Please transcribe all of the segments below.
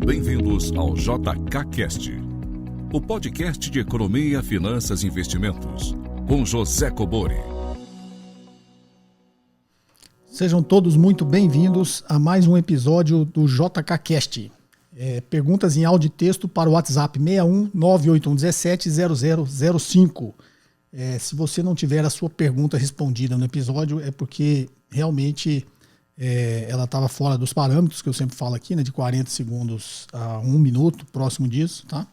Bem-vindos ao JKCast, o podcast de economia, finanças e investimentos, com José Cobori. Sejam todos muito bem-vindos a mais um episódio do JKCast. Perguntas em áudio e texto para o WhatsApp 61 98117 0005. Se você não tiver a sua pergunta respondida no episódio, é porque realmente ela estava fora dos parâmetros que eu sempre falo aqui, né, de 40 segundos a 1 minuto, próximo disso, tá?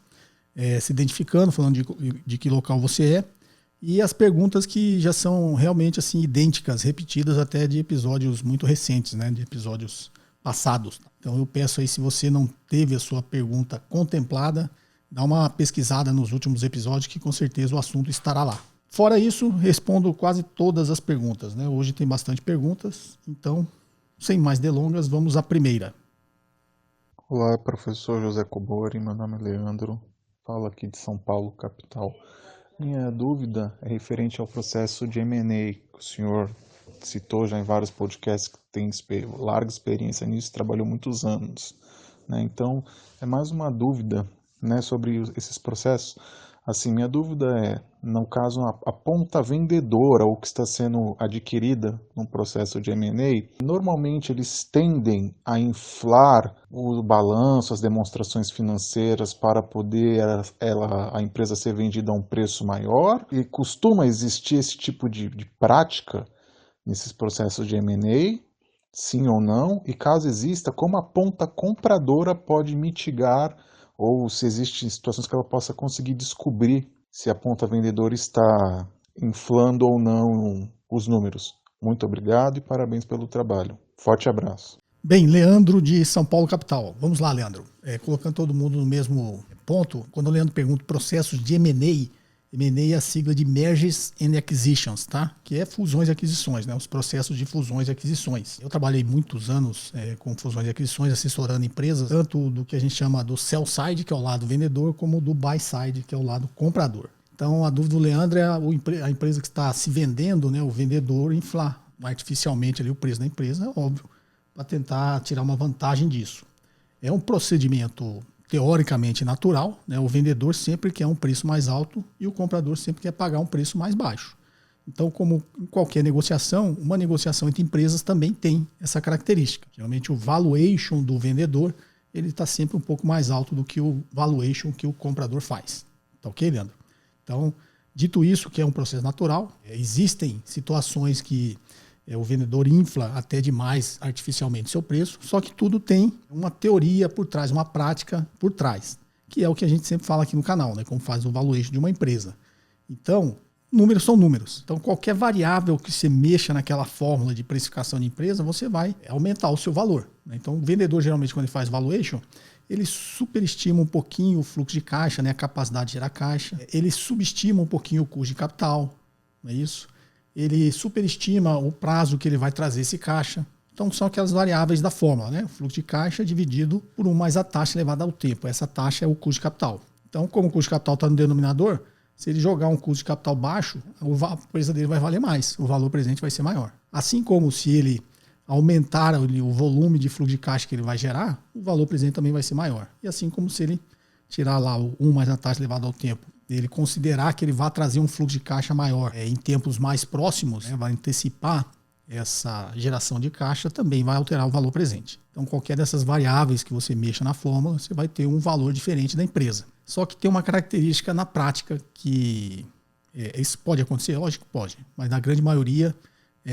Se identificando, falando de que local você é, e as perguntas que já são realmente assim idênticas, repetidas até de episódios muito recentes, né, de episódios passados. Então eu peço aí, se você não teve a sua pergunta contemplada, dá uma pesquisada nos últimos episódios que com certeza o assunto estará lá. Fora isso, respondo quase todas as perguntas, né? Hoje tem bastante perguntas, então, sem mais delongas, vamos à primeira. Olá, professor José Cobori, meu nome é Leandro, falo aqui de São Paulo, capital. Minha dúvida é referente ao processo de M&A, que o senhor citou já em vários podcasts, que tem larga experiência nisso, trabalhou muitos anos, né? Então, é mais uma dúvida, né, sobre esses processos. Assim, minha dúvida é, no caso, a ponta vendedora, ou que está sendo adquirida no processo de M&A, normalmente eles tendem a inflar o balanço, as demonstrações financeiras para poder a empresa ser vendida a um preço maior, e costuma existir esse tipo de prática nesses processos de M&A, sim ou não, e caso exista, como a ponta compradora pode mitigar, ou se existem situações que ela possa conseguir descobrir se a ponta vendedora está inflando ou não os números. Muito obrigado e parabéns pelo trabalho. Forte abraço. Bem, Leandro de São Paulo, capital. Vamos lá, Leandro. Colocando todo mundo no mesmo ponto, quando o Leandro pergunta processos de M&A, M&A é a sigla de Mergers and Acquisitions, tá? Que é fusões e aquisições, né? Os processos de fusões e aquisições. Eu trabalhei muitos anos com fusões e aquisições, assessorando empresas, tanto do que a gente chama do sell side, que é o lado vendedor, como do buy side, que é o lado comprador. Então, a dúvida do Leandro é a empresa que está se vendendo, né? O vendedor inflar artificialmente ali o preço da empresa, é óbvio, para tentar tirar uma vantagem disso. É um procedimento teoricamente natural, né? O vendedor sempre quer um preço mais alto e o comprador sempre quer pagar um preço mais baixo. Então, como em qualquer negociação, uma negociação entre empresas também tem essa característica. Geralmente o valuation do vendedor ele está sempre um pouco mais alto do que o valuation que o comprador faz. Tá ok, Leandro? Então, dito isso, que é um processo natural, existem situações que o vendedor infla até demais artificialmente seu preço, só que tudo tem uma teoria por trás, uma prática por trás, que é o que a gente sempre fala aqui no canal, né? Como faz o valuation de uma empresa. Então, números são números. Então, qualquer variável que você mexa naquela fórmula de precificação de empresa, você vai aumentar o seu valor, né? Então, o vendedor, geralmente, quando ele faz valuation, ele superestima um pouquinho o fluxo de caixa, né? A capacidade de gerar caixa. Ele subestima um pouquinho o custo de capital, não é isso? Ele superestima o prazo que ele vai trazer esse caixa. Então, são aquelas variáveis da fórmula, né? O fluxo de caixa dividido por 1 mais a taxa elevada ao tempo. Essa taxa é o custo de capital. Então, como o custo de capital está no denominador, se ele jogar um custo de capital baixo, a empresa dele vai valer mais, o valor presente vai ser maior. Assim como se ele aumentar o volume de fluxo de caixa que ele vai gerar, o valor presente também vai ser maior. E assim como se ele tirar lá o 1 mais a taxa elevada ao tempo, ele considerar que ele vai trazer um fluxo de caixa maior em tempos mais próximos, né, vai antecipar essa geração de caixa, também vai alterar o valor presente. Então, qualquer dessas variáveis que você mexa na fórmula, você vai ter um valor diferente da empresa. Só que tem uma característica na prática que isso pode acontecer, lógico que pode, mas na grande maioria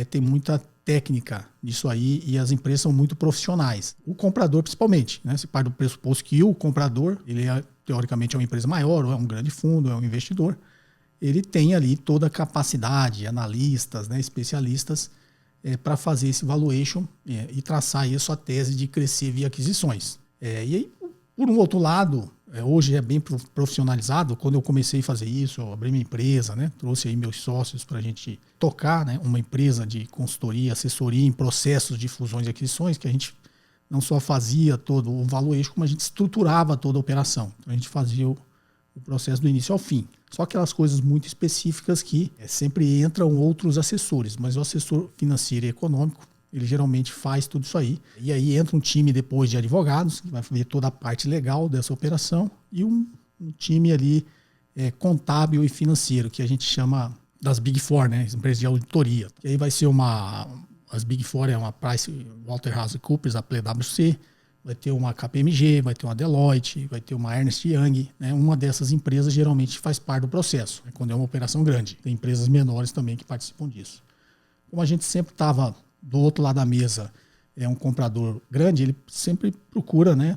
tem muita técnica nisso aí e as empresas são muito profissionais. O comprador principalmente, né? Se parte do pressuposto que o comprador, ele teoricamente é uma empresa maior, ou é um grande fundo, é um investidor, ele tem ali toda a capacidade, analistas, né, especialistas, para fazer esse valuation e traçar aí a sua tese de crescer via aquisições. E aí, por um outro lado, hoje é bem profissionalizado. Quando eu comecei a fazer isso, eu abri minha empresa, né, trouxe aí meus sócios para a gente tocar, né, uma empresa de consultoria, assessoria em processos de fusões e aquisições, que a gente não só fazia todo o valuation, como a gente estruturava toda a operação. Então a gente fazia o processo do início ao fim. Só aquelas coisas muito específicas que sempre entram outros assessores, mas o assessor financeiro e econômico, ele geralmente faz tudo isso aí. E aí entra um time depois de advogados, que vai ver toda a parte legal dessa operação, e um time ali contábil e financeiro, que a gente chama das Big Four, né? As empresas de auditoria. E aí vai ser as Big Four é uma PricewaterhouseCoopers, a PwC, vai ter uma KPMG, vai ter uma Deloitte, vai ter uma Ernst Young, né? Uma dessas empresas geralmente faz parte do processo, né? Quando é uma operação grande. Tem empresas menores também que participam disso. Como a gente sempre estava do outro lado da mesa, um comprador grande, ele sempre procura, né?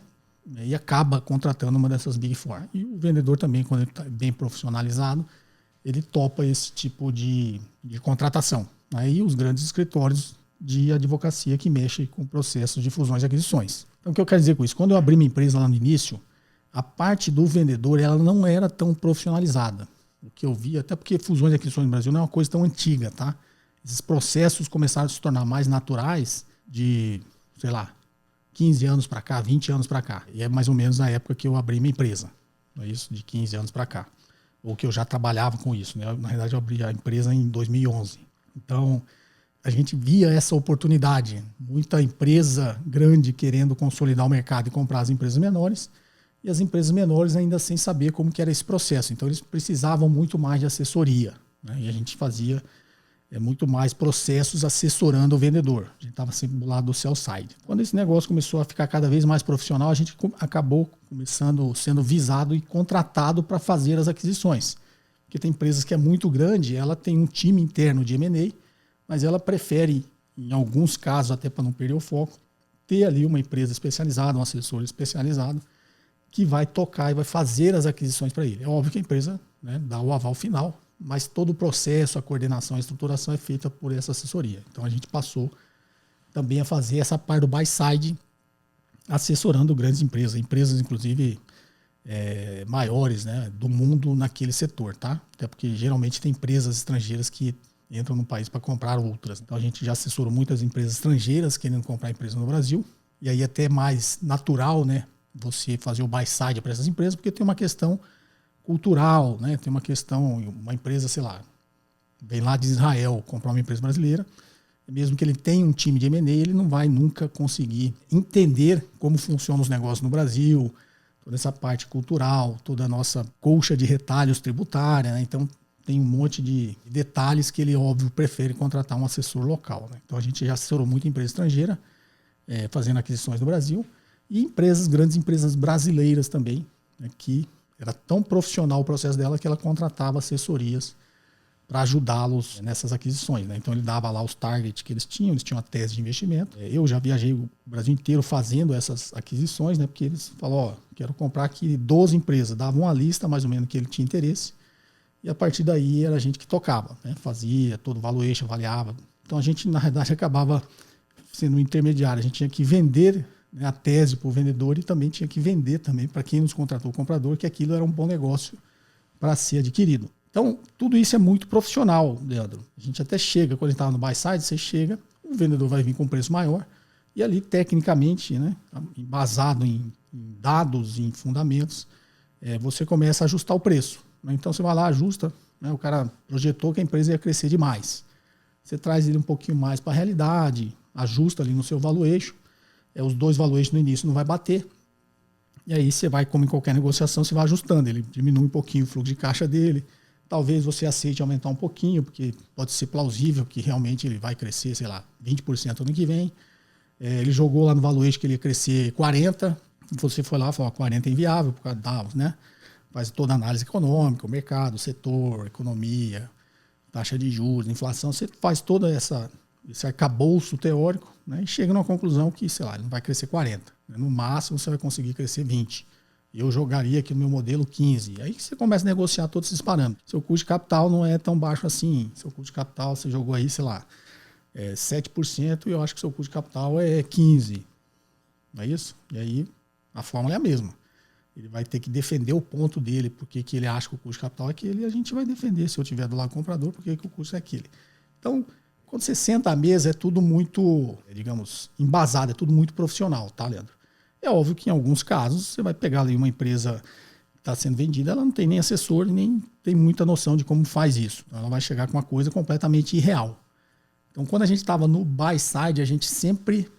E acaba contratando uma dessas Big Four. E o vendedor também, quando ele está bem profissionalizado, ele topa esse tipo de contratação. Aí os grandes escritórios de advocacia que mexem com processos de fusões e aquisições. Então, o que eu quero dizer com isso? Quando eu abri minha empresa lá no início, a parte do vendedor ela não era tão profissionalizada. O que eu vi, até porque fusões e aquisições no Brasil não é uma coisa tão antiga, tá? Esses processos começaram a se tornar mais naturais de, 15 anos para cá, 20 anos para cá. E é mais ou menos na época que eu abri minha empresa. Não é isso? De 15 anos para cá. Ou que eu já trabalhava com isso, né? Na realidade, eu abri a empresa em 2011. Então, a gente via essa oportunidade. Muita empresa grande querendo consolidar o mercado e comprar as empresas menores, e as empresas menores ainda sem saber como que era esse processo. Então, eles precisavam muito mais de assessoria, né? E a gente fazia muito mais processos assessorando o vendedor. A gente estava sempre do lado do sell side. Quando esse negócio começou a ficar cada vez mais profissional, a gente acabou sendo visado e contratado para fazer as aquisições. Porque tem empresas que é muito grande, ela tem um time interno de M&A, mas ela prefere, em alguns casos, até para não perder o foco, ter ali uma empresa especializada, um assessor especializado, que vai tocar e vai fazer as aquisições para ele. É óbvio que a empresa, né, dá o aval final, mas todo o processo, a coordenação, a estruturação é feita por essa assessoria. Então a gente passou também a fazer essa parte do buy side, assessorando grandes empresas inclusive maiores, né, do mundo naquele setor, tá? Até porque geralmente tem empresas estrangeiras que entram no país para comprar outras. Então a gente já assessorou muitas empresas estrangeiras querendo comprar empresas no Brasil, e aí até mais natural, né, você fazer o buy side para essas empresas, porque tem uma questão cultural, né? Tem uma questão, uma empresa, vem lá de Israel comprar uma empresa brasileira, mesmo que ele tenha um time de M&A, ele não vai nunca conseguir entender como funcionam os negócios no Brasil, toda essa parte cultural, toda a nossa colcha de retalhos tributária, né? Então tem um monte de detalhes que ele, óbvio, prefere contratar um assessor local, né? Então a gente já assessorou muita empresa estrangeira, fazendo aquisições no Brasil, e grandes empresas brasileiras também, né, que era tão profissional o processo dela que ela contratava assessorias para ajudá-los nessas aquisições, né? Então ele dava lá os targets que eles tinham uma tese de investimento. Eu já viajei o Brasil inteiro fazendo essas aquisições, né? Porque eles falaram, quero comprar aqui 12 empresas, davam uma lista mais ou menos que ele tinha interesse, e a partir daí era a gente que tocava, né? Fazia todo o valuation, avaliava. Então a gente, na verdade, acabava sendo um intermediário, a gente tinha que vender, né, a tese para o vendedor, e também tinha que vender também para quem nos contratou, o comprador, que aquilo era um bom negócio para ser adquirido. Então, tudo isso é muito profissional, Leandro. A gente até chega, quando a gente estava no buy side, você chega, o vendedor vai vir com um preço maior, e ali, tecnicamente, né, embasado em dados, em fundamentos, você começa a ajustar o preço, né? Então, você vai lá, ajusta, né, o cara projetou que a empresa ia crescer demais. Você traz ele um pouquinho mais para a realidade, ajusta ali no seu valuation, os dois valuations no início não vai bater. E aí você vai, como em qualquer negociação, você vai ajustando. Ele diminui um pouquinho o fluxo de caixa dele. Talvez você aceite aumentar um pouquinho, porque pode ser plausível que realmente ele vai crescer, 20% ano que vem. Ele jogou lá no valuation que ele ia crescer 40%. Você foi lá e falou, 40% é inviável, por causa da, né? Faz toda a análise econômica, o mercado, o setor, economia, taxa de juros, inflação. Você faz toda esse arcabouço teórico, né, e chega numa conclusão que, ele não vai crescer 40%. Né, no máximo, você vai conseguir crescer 20%. Eu jogaria aqui no meu modelo 15%. Aí você começa a negociar todos esses parâmetros. Seu custo de capital não é tão baixo assim. Seu custo de capital, você jogou aí, 7%, e eu acho que seu custo de capital é 15%. Não é isso? E aí, a fórmula é a mesma. Ele vai ter que defender o ponto dele, porque que ele acha que o custo de capital é aquele, e a gente vai defender, se eu tiver do lado do comprador, porque que o custo é aquele. Então, quando você senta à mesa, é tudo muito, embasado, é tudo muito profissional, tá, Leandro? É óbvio que em alguns casos você vai pegar ali uma empresa que está sendo vendida, ela não tem nem assessor, nem tem muita noção de como faz isso. Ela vai chegar com uma coisa completamente irreal. Então, quando a gente estava no buy side, a gente sempre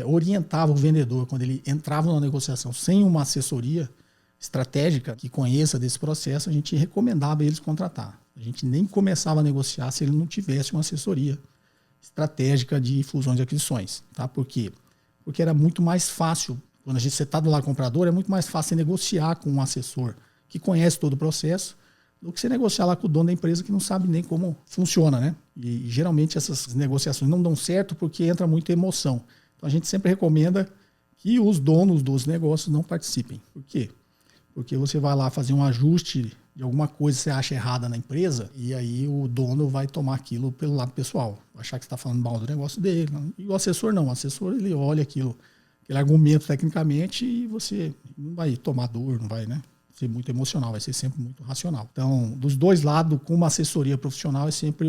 orientava o vendedor, quando ele entrava na negociação sem uma assessoria estratégica que conheça desse processo, a gente recomendava eles contratar. A gente nem começava a negociar se ele não tivesse uma assessoria estratégica de fusões e aquisições. Tá? Por quê? Porque era muito mais fácil, quando você está do lado comprador, é muito mais fácil você negociar com um assessor que conhece todo o processo do que você negociar lá com o dono da empresa que não sabe nem como funciona, né? E geralmente essas negociações não dão certo porque entra muita emoção. Então a gente sempre recomenda que os donos dos negócios não participem. Por quê? Porque você vai lá fazer um ajuste de alguma coisa que você acha errada na empresa e aí o dono vai tomar aquilo pelo lado pessoal. Vai achar que você está falando mal do negócio dele. E o assessor não. O assessor ele olha aquele argumento tecnicamente e você não vai tomar dor, não vai, né, ser muito emocional, vai ser sempre muito racional. Então, dos dois lados, com uma assessoria profissional é sempre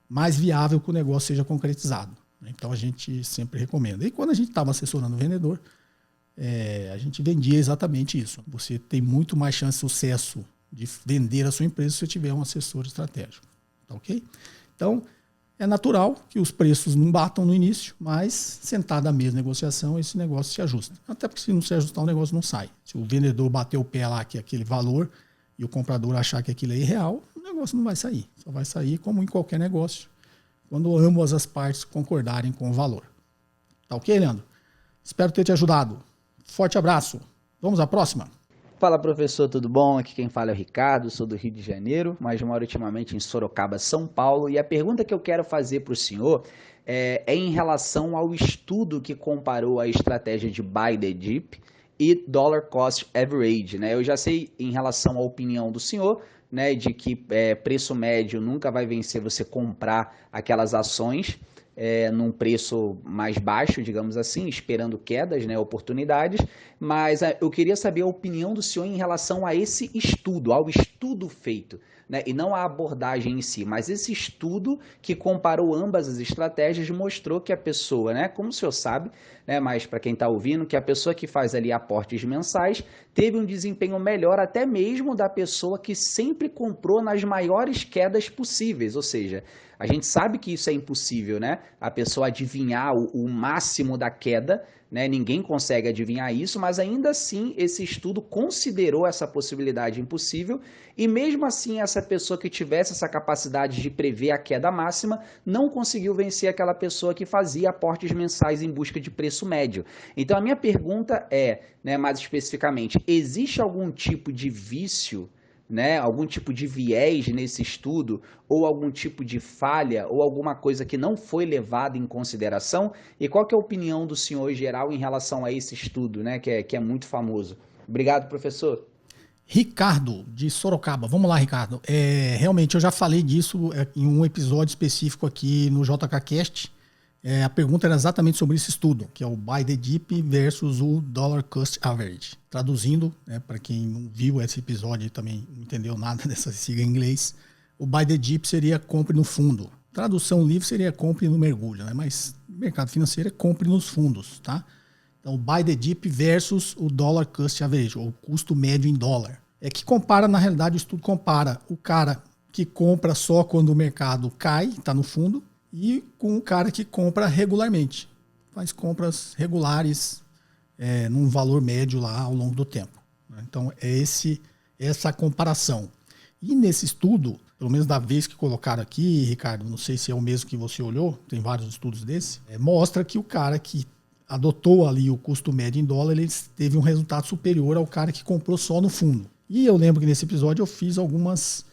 mais viável que o negócio seja concretizado. Então a gente sempre recomenda. E quando a gente estava assessorando o vendedor, a gente vendia exatamente isso. Você tem muito mais chance de sucesso de vender a sua empresa se você tiver um assessor estratégico. Tá ok? Então, é natural que os preços não batam no início, mas sentado à mesa de negociação, esse negócio se ajusta. Até porque se não se ajustar, o negócio não sai. Se o vendedor bater o pé lá que é aquele valor e o comprador achar que aquilo é irreal, o negócio não vai sair. Só vai sair como em qualquer negócio, quando ambas as partes concordarem com o valor. Tá ok, Leandro? Espero ter te ajudado. Forte abraço. Vamos à próxima. Fala, professor, tudo bom? Aqui quem fala é o Ricardo, sou do Rio de Janeiro, mas moro ultimamente em Sorocaba, São Paulo. E a pergunta que eu quero fazer para o senhor é em relação ao estudo que comparou a estratégia de Buy the Dip e Dollar Cost Average, né? Eu já sei em relação à opinião do senhor, né, de que preço médio nunca vai vencer você comprar aquelas ações num preço mais baixo, digamos assim, esperando quedas, né, oportunidades, mas eu queria saber a opinião do senhor em relação a esse estudo, ao estudo feito, né, e não a abordagem em si, mas esse estudo que comparou ambas as estratégias mostrou que a pessoa, né, como o senhor sabe, né, mas para quem está ouvindo, que a pessoa que faz ali aportes mensais teve um desempenho melhor até mesmo da pessoa que sempre comprou nas maiores quedas possíveis, ou seja, a gente sabe que isso é impossível, né? A pessoa adivinhar o máximo da queda, né? Ninguém consegue adivinhar isso, mas ainda assim esse estudo considerou essa possibilidade impossível e mesmo assim essa pessoa que tivesse essa capacidade de prever a queda máxima não conseguiu vencer aquela pessoa que fazia aportes mensais em busca de preço médio. Então a minha pergunta né, mais especificamente, existe algum tipo de vício, né, algum tipo de viés nesse estudo, ou algum tipo de falha, ou alguma coisa que não foi levada em consideração? E qual que é a opinião do senhor em geral em relação a esse estudo, né, que é muito famoso? Obrigado, professor. Ricardo, de Sorocaba. Vamos lá, Ricardo. Realmente, eu já falei disso em um episódio específico aqui no JKCast. A pergunta era exatamente sobre esse estudo, que é o Buy the Dip versus o Dollar Cost Average. Traduzindo, para quem não viu esse episódio e também não entendeu nada dessa sigla em inglês, o Buy the Dip seria compre no fundo. Tradução livre seria compre no mergulho, né? Mas no mercado financeiro é compre nos fundos, tá? Então, o Buy the Dip versus o Dollar Cost Average, ou custo médio em dólar. Que compara, na realidade, o estudo compara o cara que compra só quando o mercado cai, está no fundo, e com o cara que compra regularmente. Faz compras regulares num valor médio lá ao longo do tempo. Então, essa comparação. E nesse estudo, pelo menos da vez que colocaram aqui, Ricardo, não sei se é o mesmo que você olhou, tem vários estudos desse, mostra que o cara que adotou ali o custo médio em dólar, ele teve um resultado superior ao cara que comprou só no fundo. E eu lembro que nesse episódio eu fiz algumas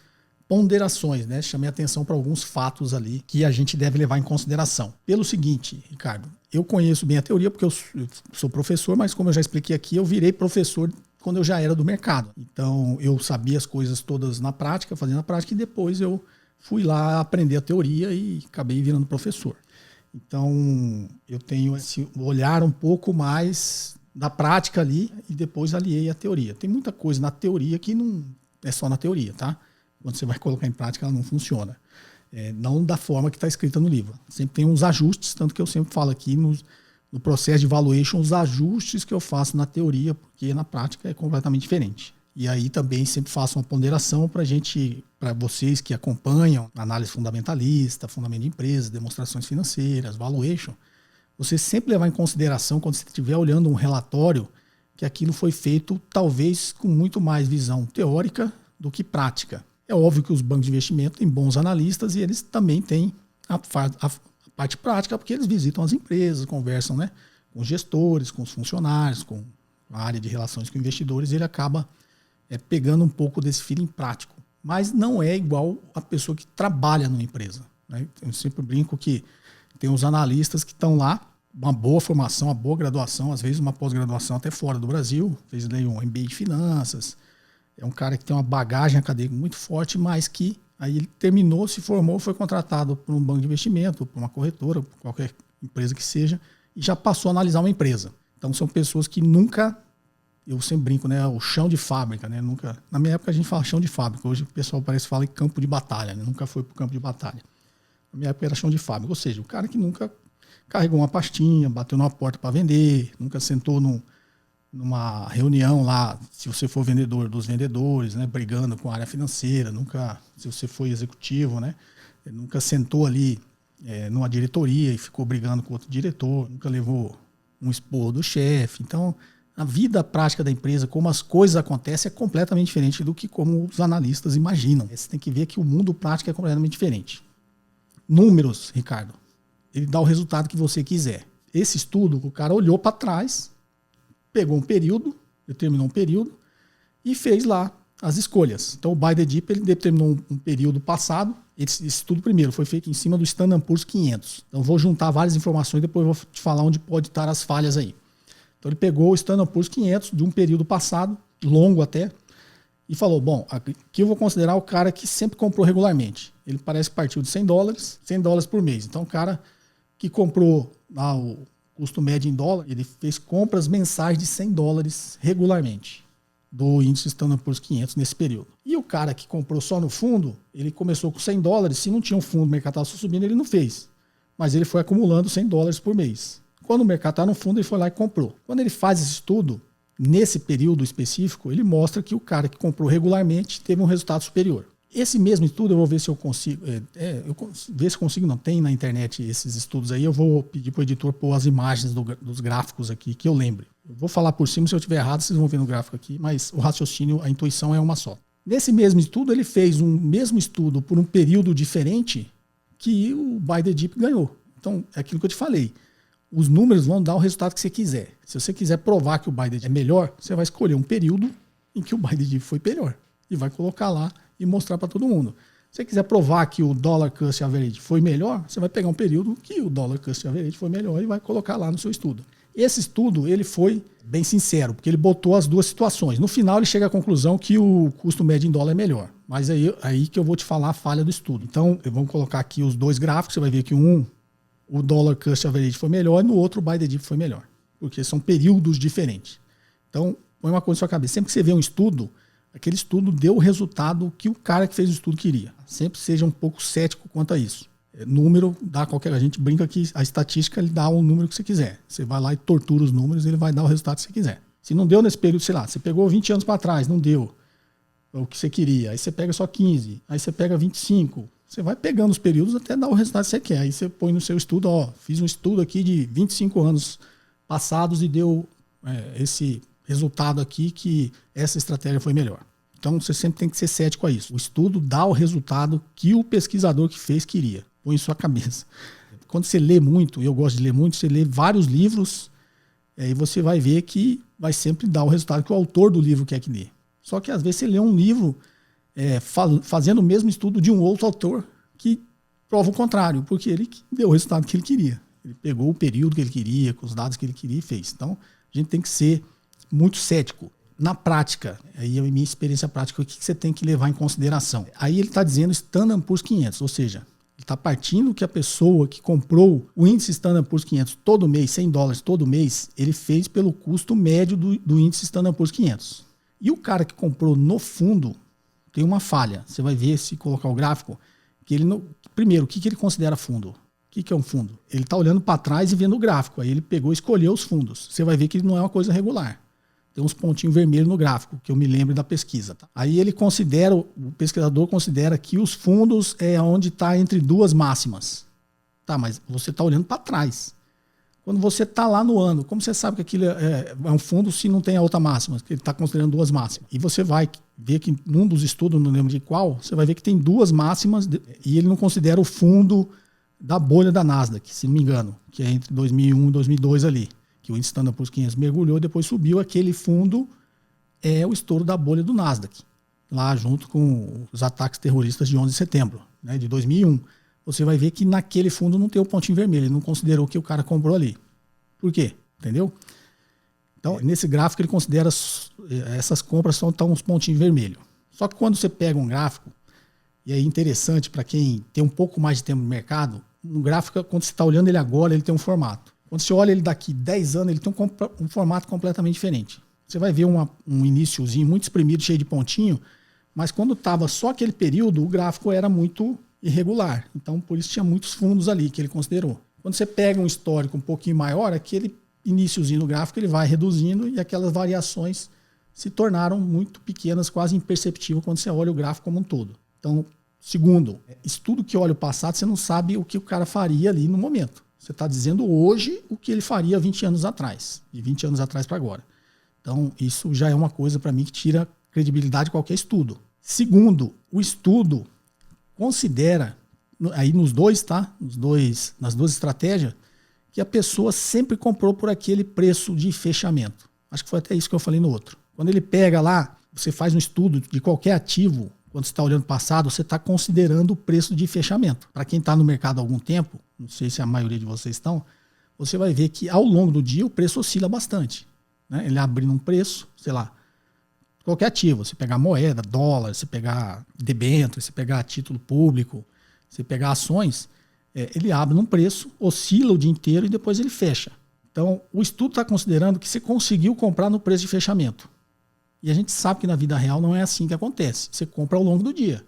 ponderações, né? Chamei atenção para alguns fatos ali que a gente deve levar em consideração. Pelo seguinte, Ricardo, eu conheço bem a teoria porque eu sou professor, mas como eu já expliquei aqui, eu virei professor quando eu já era do mercado. Então, eu sabia as coisas todas na prática, fazendo a prática, e depois eu fui lá aprender a teoria e acabei virando professor. Então, eu tenho esse olhar um pouco mais da prática ali e depois aliei a teoria. Tem muita coisa na teoria que não é só na teoria, tá? Quando você vai colocar em prática, ela não funciona. Não da forma que está escrita no livro. Sempre tem uns ajustes, tanto que eu sempre falo aqui no processo de valuation, os ajustes que eu faço na teoria, porque na prática é completamente diferente. E aí também sempre faço uma ponderação para vocês que acompanham análise fundamentalista, fundamento de empresa, demonstrações financeiras, valuation, você sempre levar em consideração, quando você estiver olhando um relatório, que aquilo foi feito talvez com muito mais visão teórica do que prática. É óbvio que os bancos de investimento têm bons analistas e eles também têm a parte prática, porque eles visitam as empresas, conversam, né, com os gestores, com os funcionários, com a área de relações com investidores, e ele acaba pegando um pouco desse feeling prático. Mas não é igual a pessoa que trabalha numa empresa, né? Eu sempre brinco que tem os analistas que estão lá, uma boa formação, uma boa graduação, às vezes uma pós-graduação até fora do Brasil, fez um MBA de finanças, é um cara que tem uma bagagem acadêmica muito forte, mas que aí ele terminou, se formou, foi contratado por um banco de investimento, por uma corretora, por qualquer empresa que seja, e já passou a analisar uma empresa. Então são pessoas que nunca, eu sempre brinco, né, o chão de fábrica, né, nunca, na minha época a gente fala chão de fábrica, hoje o pessoal parece que fala em campo de batalha, né, nunca foi para o campo de batalha. Na minha época era chão de fábrica, ou seja, o cara que nunca carregou uma pastinha, bateu numa porta para vender, nunca sentou numa reunião lá, se você for vendedor dos vendedores, né, brigando com a área financeira, nunca, se você foi executivo, né, nunca sentou ali numa diretoria e ficou brigando com outro diretor, nunca levou um esporro do chefe. Então, a vida prática da empresa, como as coisas acontecem, é completamente diferente do que como os analistas imaginam. Você tem que ver que o mundo prático é completamente diferente. Números, Ricardo, ele dá o resultado que você quiser. Esse estudo, o cara olhou para trás, pegou um período, determinou um período e fez lá as escolhas. Então o Buy the Dip, ele determinou um período passado. Esse estudo primeiro foi feito em cima do Standard Poor's 500. Então vou juntar várias informações e depois vou te falar onde pode estar as falhas aí. Então ele pegou o Standard Poor's 500 de um período passado, longo até, e falou, bom, aqui eu vou considerar o cara que sempre comprou regularmente. Ele parece que partiu de $100 por mês. Então o cara que comprou lá o custo médio em dólar, ele fez compras mensais de $100 regularmente do índice Standard Poor's 500 nesse período. E o cara que comprou só no fundo, ele começou com $100, se não tinha um fundo, o mercado estava subindo, ele não fez. Mas ele foi acumulando $100 por mês. Quando o mercado está no fundo, ele foi lá e comprou. Quando ele faz esse estudo, nesse período específico, ele mostra que o cara que comprou regularmente teve um resultado superior. Esse mesmo estudo, eu vou ver se eu consigo, ver se consigo, não tem na internet esses estudos aí, eu vou pedir para o editor pôr as imagens dos gráficos aqui, que eu lembre. Eu vou falar por cima, se eu estiver errado, vocês vão ver no gráfico aqui, mas o raciocínio, a intuição é uma só. Nesse mesmo estudo, ele fez um mesmo estudo por um período diferente que o Buy the Dip ganhou. Então, é aquilo que eu te falei. Os números vão dar o resultado que você quiser. Se você quiser provar que o Buy the Dip é melhor, você vai escolher um período em que o Buy the Dip foi melhor e vai colocar lá e mostrar para todo mundo. Se você quiser provar que o Dollar Cost Average foi melhor, você vai pegar um período que o Dollar Cost Average foi melhor e vai colocar lá no seu estudo. Esse estudo, ele foi bem sincero, porque ele botou as duas situações. No final, ele chega à conclusão que o custo médio em dólar é melhor. Mas aí que eu vou te falar a falha do estudo. Então, vamos colocar aqui os dois gráficos, você vai ver que o Dollar Cost Average foi melhor e no outro o Buy the Dip foi melhor. Porque são períodos diferentes. Então, põe uma coisa na sua cabeça. Sempre que você vê um estudo, aquele estudo deu o resultado que o cara que fez o estudo queria. Sempre seja um pouco cético quanto a isso. Número dá qualquer... A gente brinca que a estatística ele dá o número que você quiser. Você vai lá e tortura os números, ele vai dar o resultado que você quiser. Se não deu nesse período, sei lá, você pegou 20 anos para trás, não deu o que você queria. Aí você pega só 15, aí você pega 25. Você vai pegando os períodos até dar o resultado que você quer. Aí você põe no seu estudo, ó, fiz um estudo aqui de 25 anos passados e deu esse resultado aqui que essa estratégia foi melhor. Então você sempre tem que ser cético a isso. O estudo dá o resultado que o pesquisador que fez queria. Põe em sua cabeça. Quando você lê muito, eu gosto de ler muito, você lê vários livros e você vai ver que vai sempre dar o resultado que o autor do livro quer que dê. Só que às vezes você lê um livro fazendo o mesmo estudo de um outro autor que prova o contrário, porque ele deu o resultado que ele queria. Ele pegou o período que ele queria, com os dados que ele queria e fez. Então a gente tem que ser muito cético. Na prática, aí a minha experiência prática, o que você tem que levar em consideração? Aí ele está dizendo Standard Poor's 500, ou seja, ele está partindo que a pessoa que comprou o índice Standard Poor's 500 todo mês, $100 todo mês, ele fez pelo custo médio do índice Standard Poor's 500. E o cara que comprou no fundo tem uma falha. Você vai ver, se colocar o gráfico, que ele não... Primeiro, o que ele considera fundo? O que é um fundo? Ele está olhando para trás e vendo o gráfico. Aí ele pegou e escolheu os fundos. Você vai ver que ele não é uma coisa regular. tem uns pontinhos vermelhos no gráfico, que eu me lembro da pesquisa. Tá? Aí o pesquisador considera que os fundos é onde está entre duas máximas. Tá, mas você está olhando para trás. Quando você está lá no ano, como você sabe que aquilo é um fundo se não tem a outra máxima? Que ele está considerando duas máximas. E você vai ver que num dos estudos, não lembro de qual, você vai ver que tem duas máximas e ele não considera o fundo da bolha da Nasdaq, se não me engano, que é entre 2001 e 2002 ali, que o índice Standard Poor's 500 mergulhou e depois subiu. Aquele fundo é o estouro da bolha do Nasdaq, lá junto com os ataques terroristas de 11 de setembro, né, de 2001. Você vai ver que naquele fundo não tem o pontinho vermelho, ele não considerou que o cara comprou ali. Por quê? Entendeu? Então, nesse gráfico ele considera essas compras estão uns pontinhos vermelhos. Só que quando você pega um gráfico, e é interessante para quem tem um pouco mais de tempo no mercado, um gráfico, quando você está olhando ele agora, ele tem um formato. Quando você olha ele daqui 10 anos, ele tem um formato completamente diferente. Você vai ver um iniciozinho muito espremido, cheio de pontinho, mas quando estava só aquele período, o gráfico era muito irregular. Então, por isso tinha muitos fundos ali que ele considerou. Quando você pega um histórico um pouquinho maior, aquele iniciozinho do gráfico ele vai reduzindo e aquelas variações se tornaram muito pequenas, quase imperceptíveis quando você olha o gráfico como um todo. Então, segundo, estudo que olha o passado, você não sabe o que o cara faria ali no momento. Você está dizendo hoje o que ele faria 20 anos atrás, de 20 anos atrás para agora. Então, isso já é uma coisa para mim que tira credibilidade de qualquer estudo. Segundo, o estudo considera, aí nos dois, tá? Nas duas estratégias, que a pessoa sempre comprou por aquele preço de fechamento. Acho que foi até isso que eu falei no outro. Quando ele pega lá, você faz um estudo de qualquer ativo, quando você está olhando o passado, você está considerando o preço de fechamento. Para quem está no mercado há algum tempo, não sei se a maioria de vocês estão, você vai ver que ao longo do dia o preço oscila bastante. Né? Ele abrindo um preço, sei lá, qualquer ativo, você pegar moeda, dólar, você pegar debênture, você pegar título público, você pegar ações, ele abre num preço, oscila o dia inteiro e depois ele fecha. Então, o estudo está considerando que você conseguiu comprar no preço de fechamento. E a gente sabe que na vida real não é assim que acontece. Você compra ao longo do dia.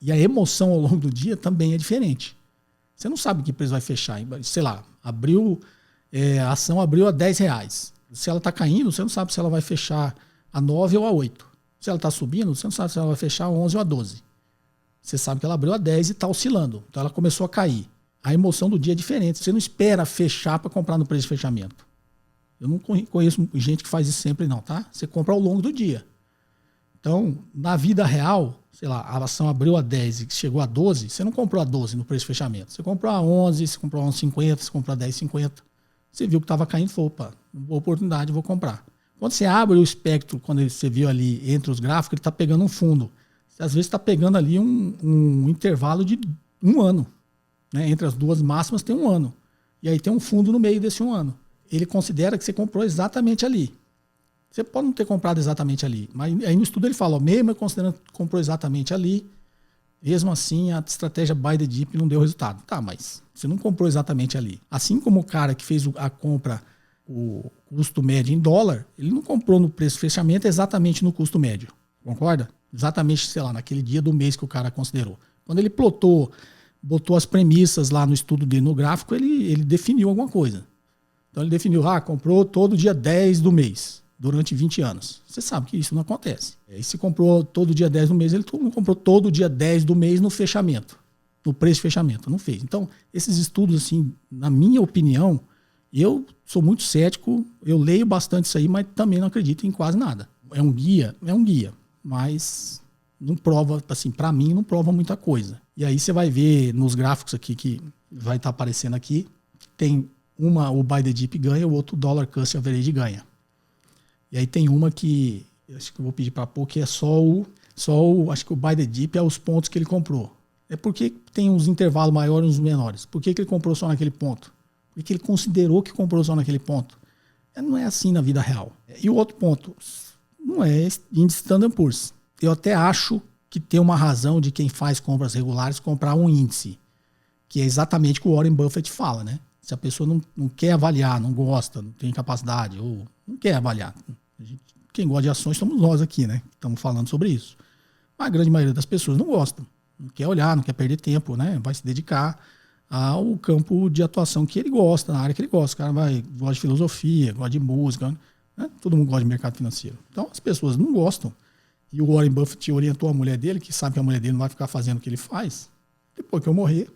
E a emoção ao longo do dia também é diferente. Você não sabe que preço vai fechar. Sei lá, a ação abriu a R$10. Se ela está caindo, você não sabe se ela vai fechar a 9 ou a 8. Se ela está subindo, você não sabe se ela vai fechar a 11 ou a 12. Você sabe que ela abriu a 10 e está oscilando. Então ela começou a cair. A emoção do dia é diferente. Você não espera fechar para comprar no preço de fechamento. Eu não conheço gente que faz isso sempre não, tá? Você compra ao longo do dia. Então, na vida real, sei lá, a ação abriu a 10 e chegou a 12, você não comprou a 12 no preço de fechamento. Você comprou a 11, você comprou a 11,50, você comprou a 10,50. Você viu que estava caindo, falou, opa, boa oportunidade, vou comprar. Quando você abre o espectro, quando você viu ali entre os gráficos, ele está pegando um fundo. Às vezes está pegando ali um intervalo de um ano. Né? Entre as duas máximas tem um ano. E aí tem um fundo no meio desse um ano. Ele considera que você comprou exatamente ali. Você pode não ter comprado exatamente ali, mas aí no estudo ele fala, mesmo considerando que comprou exatamente ali, mesmo assim a estratégia buy the dip não deu resultado. Tá, mas você não comprou exatamente ali. Assim como o cara que fez a compra, o custo médio em dólar, ele não comprou no preço de fechamento exatamente no custo médio. Concorda? Exatamente, sei lá, naquele dia do mês que o cara considerou. Quando ele botou as premissas lá no estudo dele no gráfico, ele definiu alguma coisa. Então ele definiu, comprou todo dia 10 do mês, durante 20 anos. Você sabe que isso não acontece. E se comprou todo dia 10 do mês, ele não comprou todo dia 10 do mês no fechamento, no preço de fechamento, não fez. Então, esses estudos, assim, na minha opinião, eu sou muito cético, eu leio bastante isso aí, mas também não acredito em quase nada. É um guia, mas não prova, assim, para mim não prova muita coisa. E aí você vai ver nos gráficos aqui, que vai estar aparecendo aqui, tem o buy the dip ganha, o outro dollar cost average ganha. E aí tem uma que, acho que eu vou pedir para pôr, que é acho que o buy the dip é os pontos que ele comprou. É porque tem uns intervalos maiores e uns menores. Por que ele comprou só naquele ponto? Porque ele considerou que comprou só naquele ponto. Não é assim na vida real. E o outro ponto, não é índice Standard Poor's. Eu até acho que tem uma razão de quem faz compras regulares comprar um índice, que é exatamente o que o Warren Buffett fala, né? Se a pessoa não quer avaliar, não gosta, não tem capacidade, ou não quer avaliar. Quem gosta de ações somos nós aqui, né? Estamos falando sobre isso. Mas a grande maioria das pessoas não gostam. Não quer olhar, não quer perder tempo, né? Vai se dedicar ao campo de atuação que ele gosta, na área que ele gosta. O cara gosta de filosofia, gosta de música. né? Todo mundo gosta de mercado financeiro. Então as pessoas não gostam. E o Warren Buffett orientou a mulher dele, que sabe que a mulher dele não vai ficar fazendo o que ele faz. Depois que eu morrer,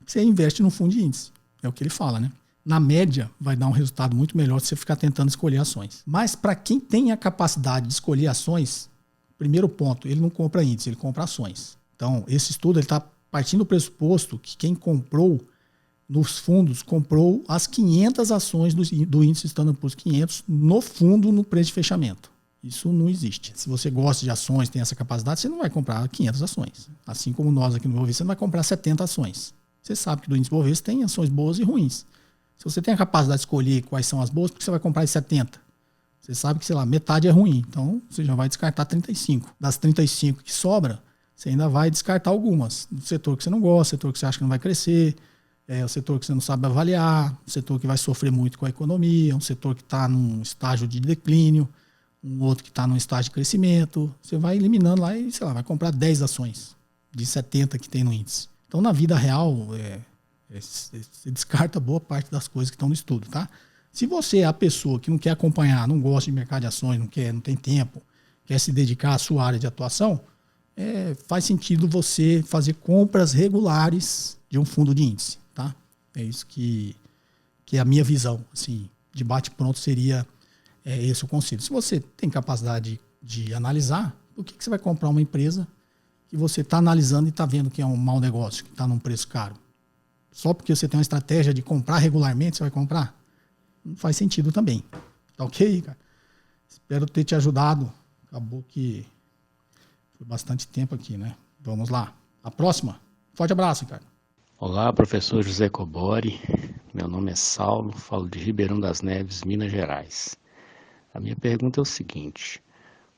você investe no fundo de índice. É o que ele fala, né? Na média, vai dar um resultado muito melhor se você ficar tentando escolher ações. Mas para quem tem a capacidade de escolher ações, primeiro ponto, ele não compra índice, ele compra ações. Então, esse estudo está partindo do pressuposto que quem comprou nos fundos, comprou as 500 ações do índice Standard & Poor's 500 no fundo, no preço de fechamento. Isso não existe. Se você gosta de ações, tem essa capacidade, você não vai comprar 500 ações. Assim como nós aqui no Bovespa, você não vai comprar 70 ações. Você sabe que do índice Bovespa tem ações boas e ruins. Se você tem a capacidade de escolher quais são as boas, por que você vai comprar as 70? Você sabe que, sei lá, metade é ruim. Então, você já vai descartar 35. Das 35 que sobra, você ainda vai descartar algumas. Do setor que você não gosta, setor que você acha que não vai crescer, o setor que você não sabe avaliar, o setor que vai sofrer muito com a economia, um setor que está num estágio de declínio, um outro que está num estágio de crescimento. Você vai eliminando lá e, sei lá, vai comprar 10 ações de 70 que tem no índice. Então, na vida real, você descarta boa parte das coisas que estão no estudo, tá? Se você é a pessoa que não quer acompanhar, não gosta de mercado de ações, não tem tempo, quer se dedicar à sua área de atuação, faz sentido você fazer compras regulares de um fundo de índice, tá? É isso que é a minha visão, assim, de bate-pronto seria esse o conselho. Se você tem capacidade de analisar, por que você vai comprar uma empresa que você está analisando e está vendo que é um mau negócio, que está num preço caro? Só porque você tem uma estratégia de comprar regularmente, você vai comprar? Não faz sentido também. Tá ok, cara? Espero ter te ajudado. Acabou que foi bastante tempo aqui, né? Vamos lá. A próxima. Forte abraço, cara. Olá, professor José Cobori. Meu nome é Saulo, falo de Ribeirão das Neves, Minas Gerais. A minha pergunta é o seguinte: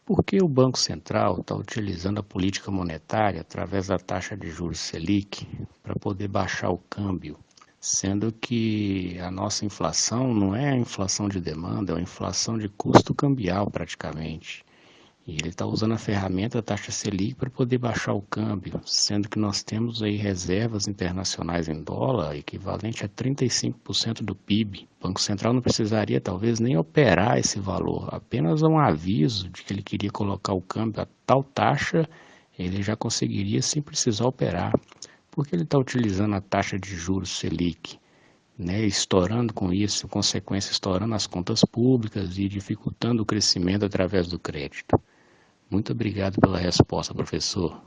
por que o Banco Central está utilizando a política monetária através da taxa de juros Selic para poder baixar o câmbio, sendo que a nossa inflação não é a inflação de demanda, é a inflação de custo cambial praticamente. E ele está usando a ferramenta da taxa Selic para poder baixar o câmbio, sendo que nós temos aí reservas internacionais em dólar equivalente a 35% do PIB. O Banco Central não precisaria talvez nem operar esse valor, apenas um aviso de que ele queria colocar o câmbio a tal taxa, ele já conseguiria sem precisar operar. Por que ele está utilizando a taxa de juros Selic? Estourando com isso, em consequência, estourando as contas públicas e dificultando o crescimento através do crédito. Muito obrigado pela resposta, professor.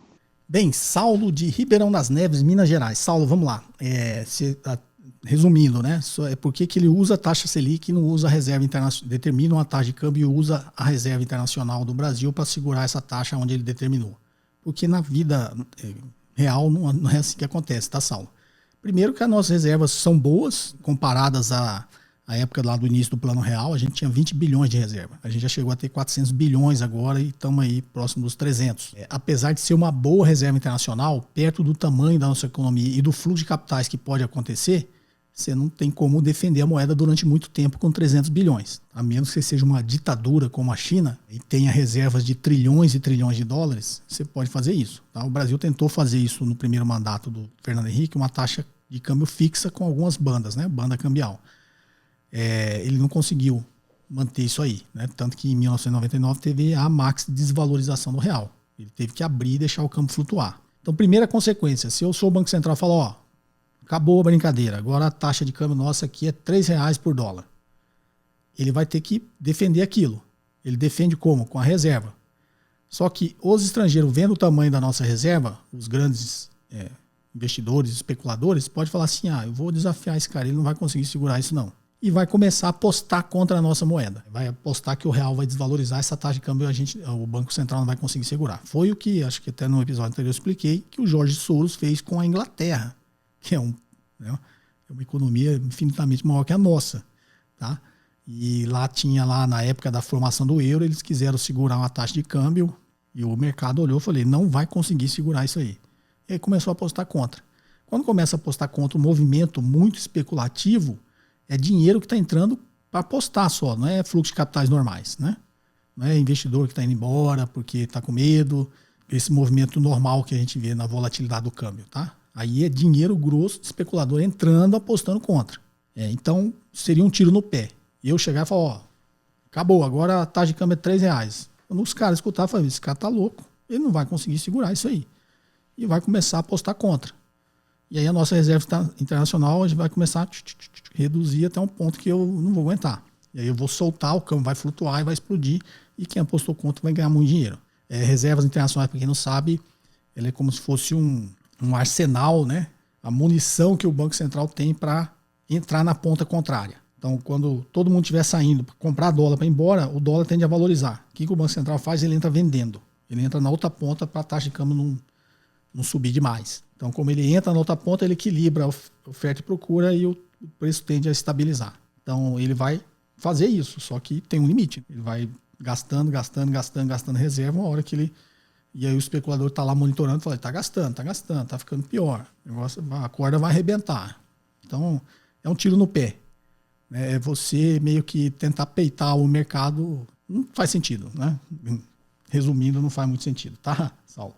Bem, Saulo de Ribeirão das Neves, Minas Gerais. Saulo, vamos lá. Resumindo, né? Por que ele usa a taxa Selic e não usa a reserva internacional? Determina uma taxa de câmbio e usa a reserva internacional do Brasil para segurar essa taxa onde ele determinou. Porque na vida real não é assim que acontece, tá, Saulo? Primeiro que as nossas reservas são boas, comparadas à época lá do início do Plano Real, a gente tinha 20 bilhões de reserva. A gente já chegou a ter 400 bilhões agora e estamos aí próximo dos 300. Apesar de ser uma boa reserva internacional, perto do tamanho da nossa economia e do fluxo de capitais que pode acontecer, você não tem como defender a moeda durante muito tempo com 300 bilhões. A menos que você seja uma ditadura como a China e tenha reservas de trilhões e trilhões de dólares, você pode fazer isso. Tá? O Brasil tentou fazer isso no primeiro mandato do Fernando Henrique, uma taxa de câmbio fixa com algumas bandas, né? Banda cambial. Ele não conseguiu manter isso aí, né? Tanto que em 1999 teve a max desvalorização do real. Ele teve que abrir e deixar o câmbio flutuar. Então, primeira consequência, se eu sou o Banco Central e falo, acabou a brincadeira, agora a taxa de câmbio nossa aqui é R$3 por dólar. Ele vai ter que defender aquilo. Ele defende como? Com a reserva. Só que os estrangeiros, vendo o tamanho da nossa reserva, os grandes investidores, especuladores, pode falar assim, eu vou desafiar esse cara, ele não vai conseguir segurar isso não. E vai começar a apostar contra a nossa moeda. Vai apostar que o real vai desvalorizar, essa taxa de câmbio o Banco Central não vai conseguir segurar. Foi o que, acho que até no episódio anterior eu expliquei, que o Jorge Soros fez com a Inglaterra, que é uma economia infinitamente maior que a nossa. Tá? E lá na época da formação do euro, eles quiseram segurar uma taxa de câmbio e o mercado olhou e falou, não vai conseguir segurar isso aí. E aí começou a apostar contra. Quando começa a apostar contra um movimento muito especulativo, é dinheiro que está entrando para apostar só, não é fluxo de capitais normais, né? Não é investidor que está indo embora porque está com medo, esse movimento normal que a gente vê na volatilidade do câmbio, tá? Aí é dinheiro grosso de especulador entrando, apostando contra. Então, seria um tiro no pé. Eu chegar e falar, acabou, agora a taxa de câmbio é R$3. Quando os caras escutaram, falaram, esse cara tá louco, ele não vai conseguir segurar isso aí. E vai começar a apostar contra. E aí a nossa reserva internacional, a gente vai começar a reduzir até um ponto que eu não vou aguentar. E aí eu vou soltar, o câmbio vai flutuar e vai explodir, e quem apostou contra vai ganhar muito dinheiro. Reservas internacionais, para quem não sabe, ele é como se fosse um arsenal, né? A munição que o Banco Central tem para entrar na ponta contrária. Então, quando todo mundo estiver saindo para comprar dólar para ir embora, o dólar tende a valorizar. O que o Banco Central faz? Ele entra vendendo. Ele entra na outra ponta para a taxa de câmbio não subir demais. Então, como ele entra na outra ponta, ele equilibra a oferta e procura e o preço tende a estabilizar. Então, ele vai fazer isso, só que tem um limite. Ele vai gastando reserva, uma hora que ele... E aí o especulador está lá monitorando e fala, tá gastando, tá ficando pior. A corda vai arrebentar. Então, é um tiro no pé. É você meio que tentar peitar o mercado, não faz sentido, né? Resumindo, não faz muito sentido, tá, Saulo?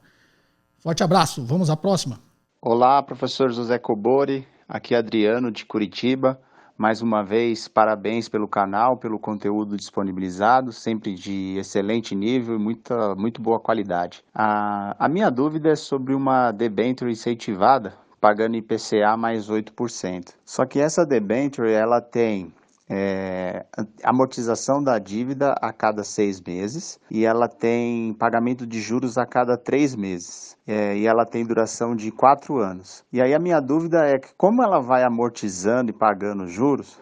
Forte abraço, vamos à próxima. Olá, professor José Cobori, aqui é Adriano de Curitiba. Mais uma vez, parabéns pelo canal, pelo conteúdo disponibilizado, sempre de excelente nível e muito boa qualidade. A minha dúvida é sobre uma debênture incentivada, pagando IPCA mais 8%. Só que essa debênture, ela tem amortização da dívida a cada 6 meses e ela tem pagamento de juros a cada 3 meses. E ela tem duração de 4 anos. E aí a minha dúvida é que como ela vai amortizando e pagando juros,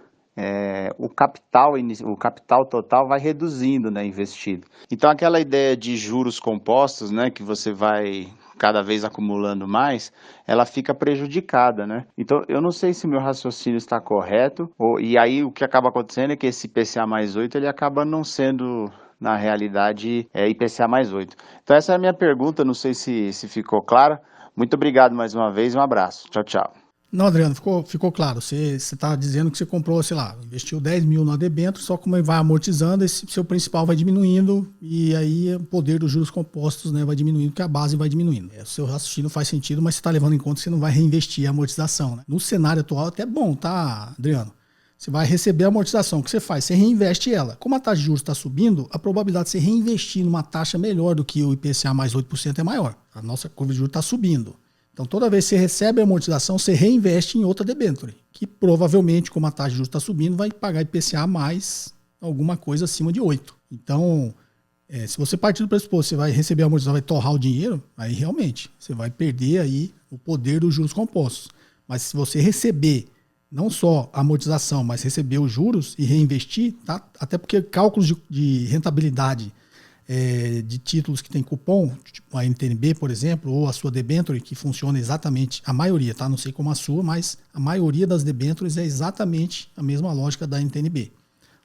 o capital total vai reduzindo, né, investido. Então aquela ideia de juros compostos, né, que você vai cada vez acumulando mais, ela fica prejudicada, né? Então, eu não sei se meu raciocínio está correto, e aí o que acaba acontecendo é que esse IPCA mais 8, ele acaba não sendo, na realidade, IPCA mais 8. Então, essa é a minha pergunta, não sei se ficou clara. Muito obrigado mais uma vez, um abraço. Tchau, tchau. Não, Adriano, ficou claro. Você está dizendo que você comprou, sei lá, investiu 10 mil no debênture, só como ele vai amortizando, esse seu principal vai diminuindo e aí o poder dos juros compostos, né, vai diminuindo, porque a base vai diminuindo. O seu raciocínio faz sentido, mas você está levando em conta que você não vai reinvestir a amortização. Né? No cenário atual, até é bom, tá, Adriano? Você vai receber a amortização. O que você faz? Você reinveste ela. Como a taxa de juros está subindo, a probabilidade de você reinvestir numa taxa melhor do que o IPCA mais 8% é maior. A nossa curva de juros está subindo. Então, toda vez que você recebe a amortização, você reinveste em outra debênture, que provavelmente, como a taxa de juros está subindo, vai pagar IPCA mais alguma coisa acima de 8. Então, se você partir do pressuposto, você vai receber a amortização, vai torrar o dinheiro, aí realmente você vai perder aí o poder dos juros compostos. Mas se você receber não só a amortização, mas receber os juros e reinvestir, tá? Até porque cálculos de rentabilidade de títulos que tem cupom, tipo a NTNB, por exemplo, ou a sua debênture, que funciona exatamente, a maioria, tá? Não sei como a sua, mas a maioria das debêntures é exatamente a mesma lógica da NTNB.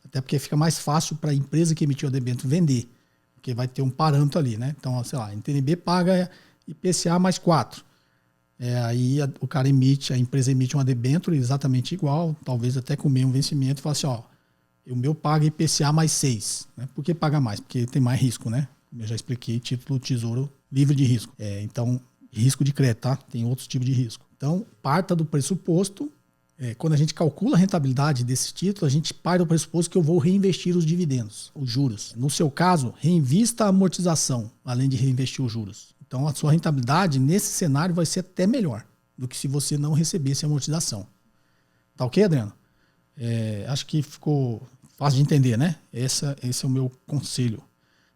Até porque fica mais fácil para a empresa que emitiu a debênture vender, porque vai ter um parâmetro ali, né? Então, sei lá, a NTNB paga IPCA mais 4. Aí o cara emite, a empresa emite uma debênture exatamente igual, talvez até com o mesmo vencimento, e fala assim, ó, o meu paga IPCA mais 6. Né? Por que paga mais? Porque tem mais risco, né? Eu já expliquei, título do Tesouro livre de risco. Então, risco de crédito, tá? Tem outros tipos de risco. Então, parta do pressuposto, quando a gente calcula a rentabilidade desse título, a gente parte do pressuposto que eu vou reinvestir os dividendos, os juros. No seu caso, reinvista a amortização, além de reinvestir os juros. Então, a sua rentabilidade nesse cenário vai ser até melhor do que se você não recebesse a amortização. Tá ok, Adriano? Acho que ficou fácil de entender, né? Esse é o meu conselho,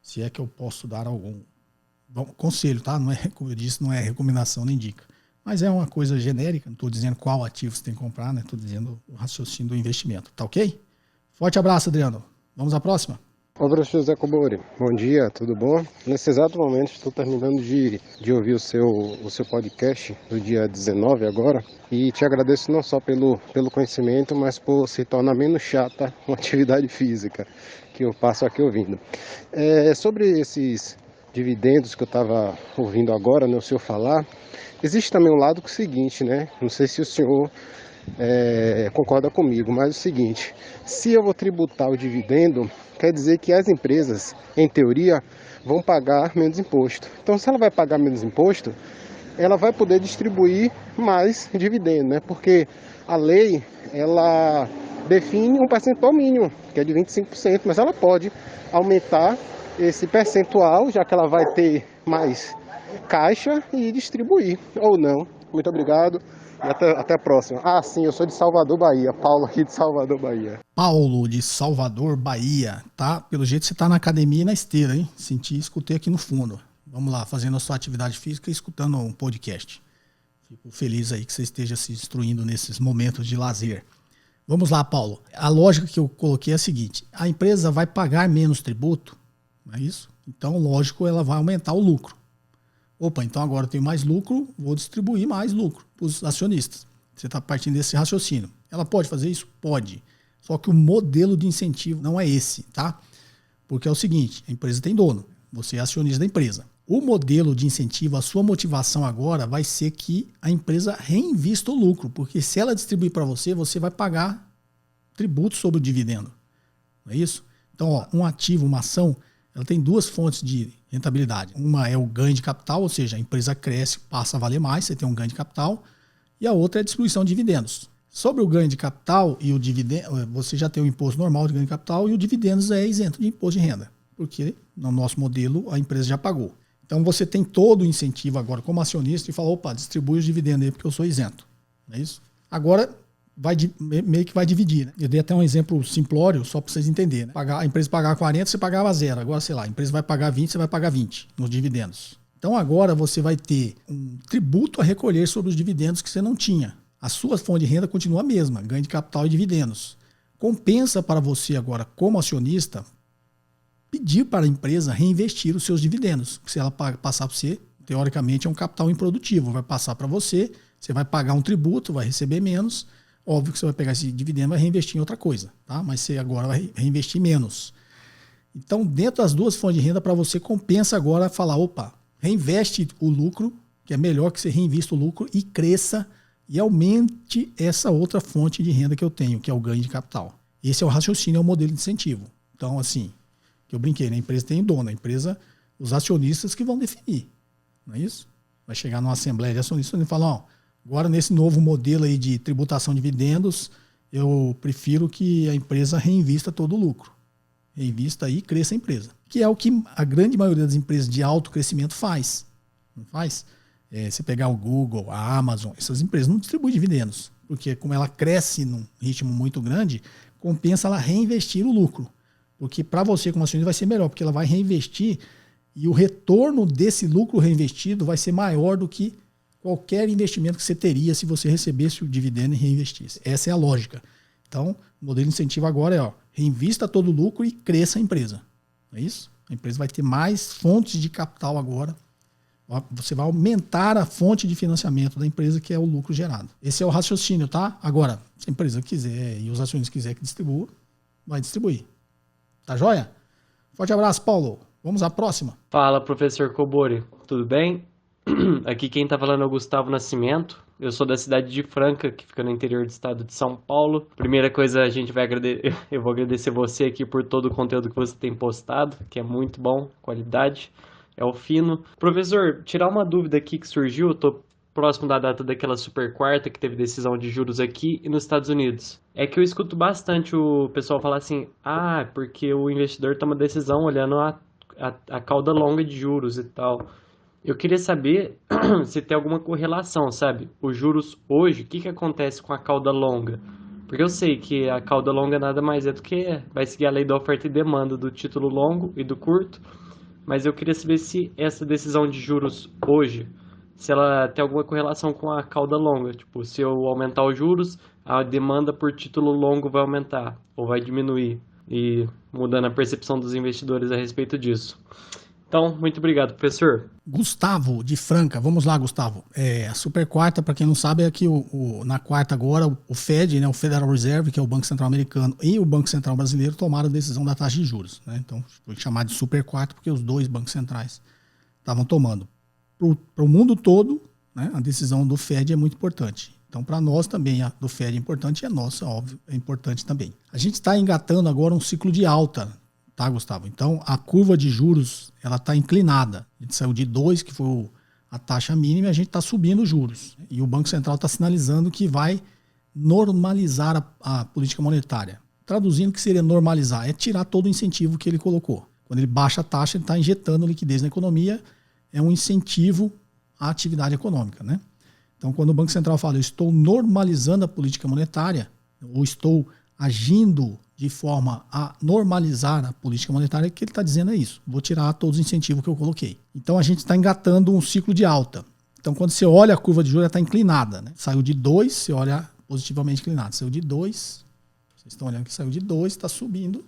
se é que eu posso dar algum. Bom, conselho, tá? Não é, como eu disse, não é recomendação nem dica. Mas é uma coisa genérica, não estou dizendo qual ativo você tem que comprar, né? Estou dizendo o raciocínio do investimento, tá ok? Forte abraço, Adriano. Vamos à próxima? Olá, professor José Cobori. Bom dia, tudo bom? Nesse exato momento estou terminando de ouvir o seu podcast do dia 19 agora e te agradeço não só pelo conhecimento, mas por se tornar menos chata uma atividade física que eu passo aqui ouvindo. Sobre esses dividendos que eu estava ouvindo agora, né, o senhor falar, existe também um lado que é o seguinte, né? Não sei se o senhor concorda comigo, mas é o seguinte, se eu vou tributar o dividendo, quer dizer que as empresas, em teoria, vão pagar menos imposto. Então, se ela vai pagar menos imposto, ela vai poder distribuir mais dividendo, né? Porque a lei, ela define um percentual mínimo, que é de 25%, mas ela pode aumentar esse percentual, já que ela vai ter mais caixa e distribuir, ou não. Muito obrigado e até a próxima. Ah, sim, eu sou de Salvador, Bahia. Paulo aqui de Salvador, Bahia. Paulo de Salvador, Bahia, tá? Pelo jeito você tá na academia e na esteira, hein? Escutei aqui no fundo. Vamos lá, fazendo a sua atividade física e escutando um podcast. Fico feliz aí que você esteja se instruindo nesses momentos de lazer. Vamos lá, Paulo. A lógica que eu coloquei é a seguinte: a empresa vai pagar menos tributo, não é isso? Então, lógico, ela vai aumentar o lucro. Opa, então agora eu tenho mais lucro, vou distribuir mais lucro para os acionistas. Você está partindo desse raciocínio. Ela pode fazer isso? Pode. Só que o modelo de incentivo não é esse, tá? Porque é o seguinte, a empresa tem dono, você é acionista da empresa. O modelo de incentivo, a sua motivação agora vai ser que a empresa reinvista o lucro, porque se ela distribuir para você, você vai pagar tributo sobre o dividendo. Não é isso? Então, ó, um ativo, uma ação, ela tem duas fontes de rentabilidade. Uma é o ganho de capital, ou seja, a empresa cresce, passa a valer mais, você tem um ganho de capital, e a outra é a distribuição de dividendos. Sobre o ganho de capital e o dividendo, você já tem o imposto normal de ganho de capital e o dividendos é isento de imposto de renda, porque no nosso modelo a empresa já pagou. Então você tem todo o incentivo agora como acionista e fala, opa, distribui os dividendos aí porque eu sou isento. Não é isso? Agora meio que vai dividir, né? Eu dei até um exemplo simplório só para vocês entenderem, né? A empresa pagava 40, você pagava 0. Agora, sei lá, a empresa vai pagar 20, você vai pagar 20 nos dividendos. Então agora você vai ter um tributo a recolher sobre os dividendos que você não tinha. A sua fonte de renda continua a mesma, ganho de capital e dividendos. Compensa para você agora, como acionista, pedir para a empresa reinvestir os seus dividendos. Se ela passar para você, teoricamente é um capital improdutivo, vai passar para você, você vai pagar um tributo, vai receber menos. Óbvio que você vai pegar esse dividendo e vai reinvestir em outra coisa, tá? Mas você agora vai reinvestir menos. Então, dentro das duas fontes de renda, para você compensa agora falar, opa, reinveste o lucro, que é melhor que você reinvista o lucro e cresça e aumente essa outra fonte de renda que eu tenho, que é o ganho de capital. Esse é o raciocínio, é o modelo de incentivo. Então, assim, que eu brinquei, né? A empresa tem dono, a empresa, os acionistas que vão definir, não é isso? Vai chegar numa assembleia de acionistas e falar, ó, agora nesse novo modelo aí de tributação de dividendos, eu prefiro que a empresa reinvista todo o lucro. Reinvista aí e cresça a empresa. Que é o que a grande maioria das empresas de alto crescimento faz. Não faz? Você pegar o Google, a Amazon, essas empresas não distribuem dividendos. Porque como ela cresce num ritmo muito grande, compensa ela reinvestir o lucro. Porque para você como acionista vai ser melhor, porque ela vai reinvestir e o retorno desse lucro reinvestido vai ser maior do que qualquer investimento que você teria se você recebesse o dividendo e reinvestisse. Essa é a lógica. Então, o modelo de incentivo agora é, ó, reinvista todo o lucro e cresça a empresa. Não é isso? A empresa vai ter mais fontes de capital agora. Você vai aumentar a fonte de financiamento da empresa, que é o lucro gerado. Esse é o raciocínio, tá? Agora, se a empresa quiser e os acionistas quiserem que distribua, vai distribuir. Tá joia? Forte abraço, Paulo. Vamos à próxima. Fala, professor Cobori. Tudo bem? Aqui quem tá falando é o Gustavo Nascimento. Eu sou da cidade de Franca, que fica no interior do estado de São Paulo. Primeira coisa, eu vou agradecer você aqui por todo o conteúdo que você tem postado, que é muito bom, qualidade, é o fino. Professor, tirar uma dúvida aqui que surgiu, eu tô próximo da data daquela super quarta que teve decisão de juros aqui e nos Estados Unidos. É que eu escuto bastante o pessoal falar assim, porque o investidor toma decisão olhando a cauda longa de juros e tal. Eu queria saber se tem alguma correlação, sabe? Os juros hoje, o que acontece com a cauda longa? Porque eu sei que a cauda longa nada mais é do que vai seguir a lei da oferta e demanda do título longo e do curto, mas eu queria saber se essa decisão de juros hoje, se ela tem alguma correlação com a cauda longa. Tipo, se eu aumentar os juros, a demanda por título longo vai aumentar ou vai diminuir, e mudando a percepção dos investidores a respeito disso. Então, muito obrigado, professor. Gustavo, de Franca. Vamos lá, Gustavo. A super quarta, para quem não sabe, é que na quarta agora, o Fed, né, o Federal Reserve, que é o Banco Central Americano, e o Banco Central Brasileiro tomaram a decisão da taxa de juros. Né? Então, foi chamado de super quarta porque os dois bancos centrais estavam tomando. Para o mundo todo, né, a decisão do Fed é muito importante. Então, para nós também, a do Fed é importante e a nossa, óbvio, é importante também. A gente está engatando agora um ciclo de alta, tá, Gustavo? Então, a curva de juros, ela está inclinada. A gente saiu de 2, que foi a taxa mínima, e a gente está subindo os juros. E o Banco Central está sinalizando que vai normalizar a política monetária. Traduzindo, o que seria normalizar? É tirar todo o incentivo que ele colocou. Quando ele baixa a taxa, ele está injetando liquidez na economia, é um incentivo à atividade econômica, né? Então, quando o Banco Central fala, eu estou normalizando a política monetária, ou estou agindo de forma a normalizar a política monetária, o que ele está dizendo é isso. Vou tirar todos os incentivos que eu coloquei. Então, a gente está engatando um ciclo de alta. Então, quando você olha a curva de juros, ela está inclinada, né? Saiu de 2, você olha positivamente inclinado. Saiu de 2, vocês estão olhando que saiu de 2, está subindo,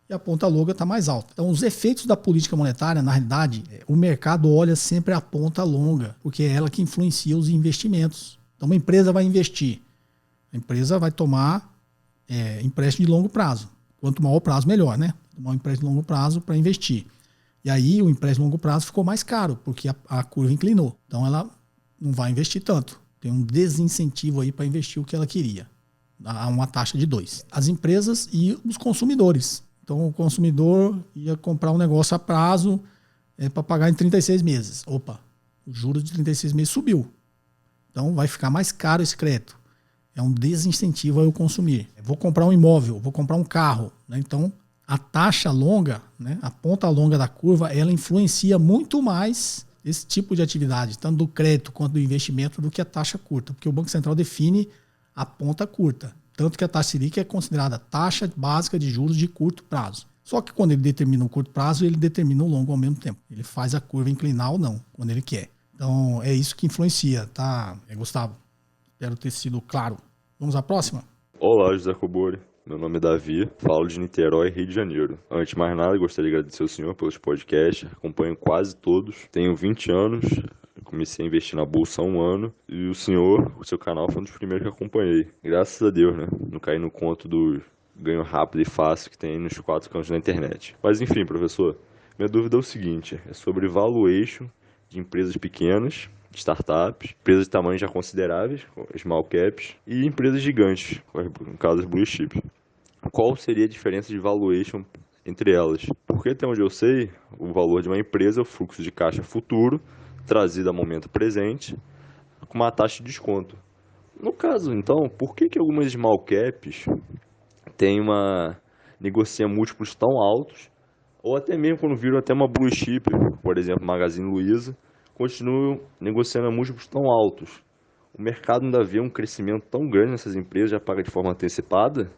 e a ponta longa está mais alta. Então, os efeitos da política monetária, na realidade, o mercado olha sempre a ponta longa, porque é ela que influencia os investimentos. Então, uma empresa vai investir. A empresa vai tomar empréstimo de longo prazo. Quanto maior o prazo, melhor, né? Tomar um empréstimo de longo prazo para investir. E aí, o empréstimo de longo prazo ficou mais caro, porque a curva inclinou. Então, ela não vai investir tanto. Tem um desincentivo aí para investir o que ela queria, a uma taxa de 2. As empresas e os consumidores. Então, o consumidor ia comprar um negócio a prazo para pagar em 36 meses. Opa, o juros de 36 meses subiu. Então, vai ficar mais caro esse crédito. É um desincentivo a eu consumir. Vou comprar um imóvel, vou comprar um carro, né? Então, a taxa longa, né, a ponta longa da curva, ela influencia muito mais esse tipo de atividade, tanto do crédito quanto do investimento, do que a taxa curta. Porque o Banco Central define a ponta curta. Tanto que a taxa Selic é considerada taxa básica de juros de curto prazo. Só que quando ele determina o curto prazo, ele determina o longo ao mesmo tempo. Ele faz a curva inclinar ou não, quando ele quer. Então, é isso que influencia, tá, Gustavo? Espero ter sido claro. Vamos à próxima? Olá, José Cobori. Meu nome é Davi, falo de Niterói, Rio de Janeiro. Antes de mais nada, gostaria de agradecer ao senhor pelos podcasts. Acompanho quase todos. Tenho 20 anos. Comecei a investir na bolsa há 1 ano e o seu canal foi um dos primeiros que acompanhei. Graças a Deus, né? Não caí no conto do ganho rápido e fácil que tem nos 4 cantos da internet. Mas enfim, professor, minha dúvida é o seguinte, é sobre valuation de empresas pequenas, startups, empresas de tamanho já consideráveis, small caps, e empresas gigantes, no caso das blue chips. Qual seria a diferença de valuation entre elas? Porque até onde eu sei, o valor de uma empresa é o fluxo de caixa futuro, trazido a momento presente, com uma taxa de desconto. No caso, então, por que algumas small caps negociam múltiplos tão altos, ou até mesmo quando viram até uma blue chip, por exemplo, Magazine Luiza, continuam negociando a múltiplos tão altos? O mercado ainda vê um crescimento tão grande nessas empresas, já paga de forma antecipada?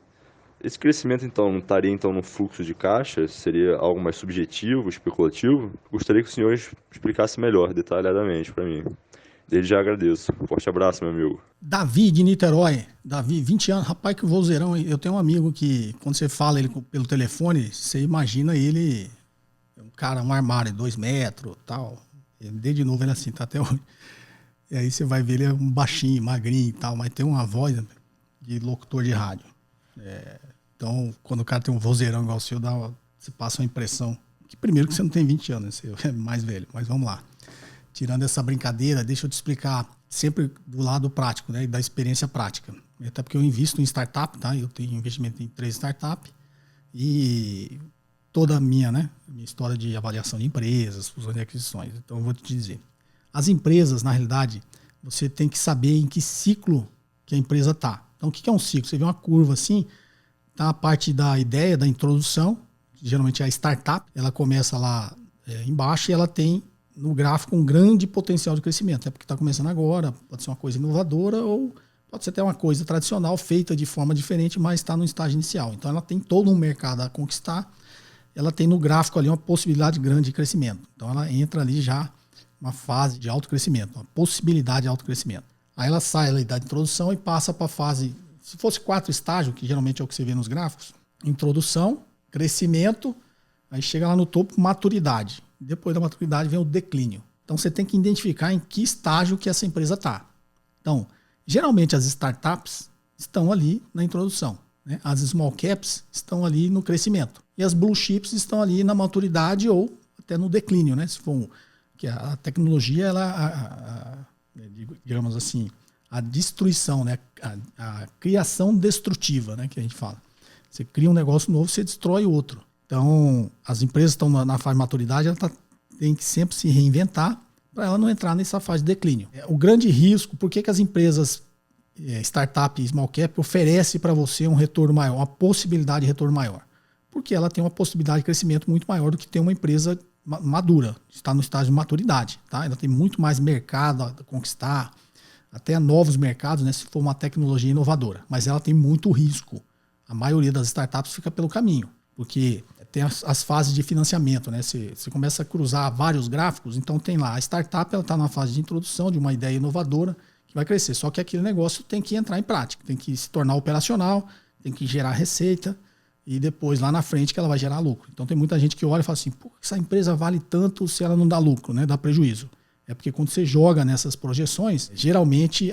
Esse crescimento, então, não estaria no fluxo de caixa? Seria algo mais subjetivo, especulativo? Gostaria que o senhor explicasse melhor, detalhadamente, para mim. Desde já agradeço. Forte abraço, meu amigo. Davi, de Niterói. Davi, 20 anos. Rapaz, que vozeirão. Eu tenho um amigo que, quando você fala ele pelo telefone, você imagina ele, um cara, um armário, 2 metros, tal. Desde novo ele assim, tá até hoje. E aí você vai ver ele é um baixinho, magrinho e tal, mas tem uma voz de locutor de rádio. Então, quando o cara tem um vozeirão igual o seu, você passa uma impressão que, primeiro, que você não tem 20 anos, você é mais velho, mas vamos lá. Tirando essa brincadeira, deixa eu te explicar sempre do lado prático, né, da experiência prática. Até porque eu invisto em startup, tá? Eu tenho investimento em 3 startups e toda a minha história de avaliação de empresas, fusões e aquisições. Então, eu vou te dizer. As empresas, na realidade, você tem que saber em que ciclo que a empresa está. Então, o que é um ciclo? Você vê uma curva assim, tá a parte da ideia, da introdução, que geralmente é a startup, ela começa lá embaixo e ela tem no gráfico um grande potencial de crescimento. É porque está começando agora, pode ser uma coisa inovadora ou pode ser até uma coisa tradicional, feita de forma diferente, mas está no estágio inicial. Então, ela tem todo um mercado a conquistar, ela tem no gráfico ali uma possibilidade grande de crescimento. Então, ela entra ali já uma fase de alto crescimento, uma possibilidade de alto crescimento. Aí ela sai ali da introdução e passa para a fase, se fosse 4 estágios, que geralmente é o que você vê nos gráficos, introdução, crescimento, aí chega lá no topo, maturidade. Depois da maturidade vem o declínio. Então você tem que identificar em que estágio que essa empresa está. Então, geralmente as startups estão ali na introdução, né? As small caps estão ali no crescimento. E as blue chips estão ali na maturidade ou até no declínio, né? Se for que a tecnologia, ela, digamos assim, a destruição, né? A criação destrutiva, né? Que a gente fala. Você cria um negócio novo, você destrói o outro. Então, as empresas estão na fase de maturidade, ela tem que sempre se reinventar para ela não entrar nessa fase de declínio. O grande risco, por que as empresas startup small cap oferece para você um retorno maior, uma possibilidade de retorno maior. Porque ela tem uma possibilidade de crescimento muito maior do que ter uma empresa madura, está no estágio de maturidade. Tá? Ela tem muito mais mercado a conquistar, até novos mercados, né, se for uma tecnologia inovadora. Mas ela tem muito risco. A maioria das startups fica pelo caminho, porque tem as fases de financiamento. Né? Você começa a cruzar vários gráficos, então tem lá, a startup está na fase de introdução de uma ideia inovadora que vai crescer. Só que aquele negócio tem que entrar em prática, tem que se tornar operacional, tem que gerar receita, e depois, lá na frente, que ela vai gerar lucro. Então tem muita gente que olha e fala assim, pô, essa empresa vale tanto se ela não dá lucro, né? Dá prejuízo. É porque quando você joga nessas projeções, geralmente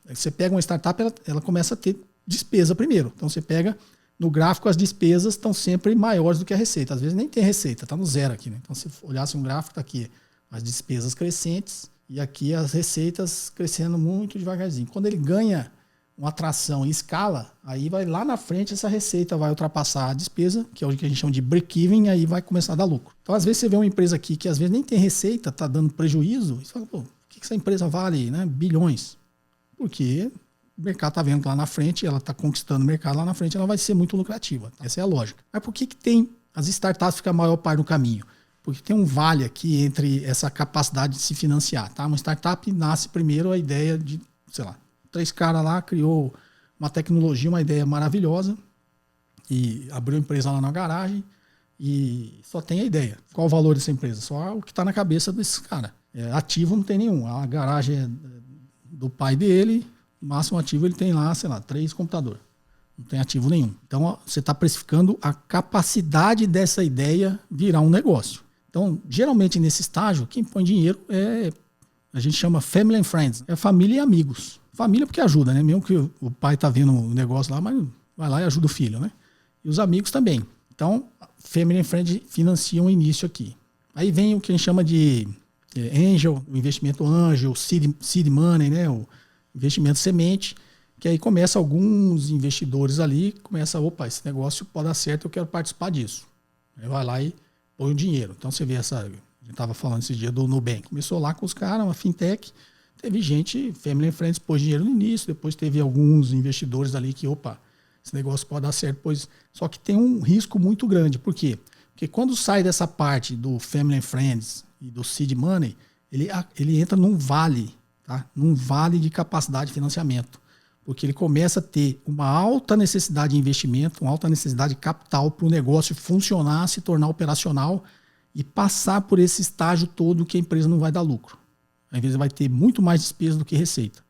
você pega uma startup, ela começa a ter despesa primeiro. Então você pega no gráfico, as despesas estão sempre maiores do que a receita. Às vezes nem tem receita, está no zero aqui. Né? Então se olhasse um gráfico, está aqui as despesas crescentes e aqui as receitas crescendo muito devagarzinho. Quando ele ganha uma atração em escala, aí vai lá na frente, essa receita vai ultrapassar a despesa, que é o que a gente chama de break-even, e aí vai começar a dar lucro. Então, às vezes, você vê uma empresa aqui que às vezes nem tem receita, está dando prejuízo, e você fala, pô, por que essa empresa vale, né, bilhões? Porque o mercado está vendo que lá na frente, ela está conquistando o mercado lá na frente, ela vai ser muito lucrativa. Essa é a lógica. Mas por que tem as startups ficam a maior parte do caminho? Porque tem um vale aqui entre essa capacidade de se financiar. Tá? Uma startup nasce primeiro a ideia de, sei lá, 3 caras lá, criou uma tecnologia, uma ideia maravilhosa e abriu a empresa lá na garagem e só tem a ideia. Qual o valor dessa empresa? Só o que está na cabeça desse cara. Ativo não tem nenhum. A garagem é do pai dele, o máximo ativo ele tem lá, sei lá, 3 computadores. Não tem ativo nenhum. Então, ó, você está precificando a capacidade dessa ideia virar um negócio. Então, geralmente nesse estágio, quem põe dinheiro a gente chama family and friends. É família e amigos. Família porque ajuda, né? Mesmo que o pai tá vendo o negócio lá, mas vai lá e ajuda o filho, né? E os amigos também. Então, family and friends financiam o início aqui. Aí vem o que a gente chama de angel, o investimento anjo, seed money, né? O investimento semente, que aí começa alguns investidores ali, começa, opa, esse negócio pode dar certo, eu quero participar disso. Aí vai lá e põe o dinheiro. Então você vê a gente estava falando esse dia do Nubank. Começou lá com os caras, uma fintech, teve gente, family and friends, pôs dinheiro no início, depois teve alguns investidores ali que, opa, esse negócio pode dar certo, pois. Só que tem um risco muito grande. Por quê? Porque quando sai dessa parte do family and friends e do seed money, ele entra num vale, tá? Num vale de capacidade de financiamento. Porque ele começa a ter uma alta necessidade de investimento, uma alta necessidade de capital para o negócio funcionar, se tornar operacional e passar por esse estágio todo que a empresa não vai dar lucro. Às vezes vai ter muito mais despesa do que receita.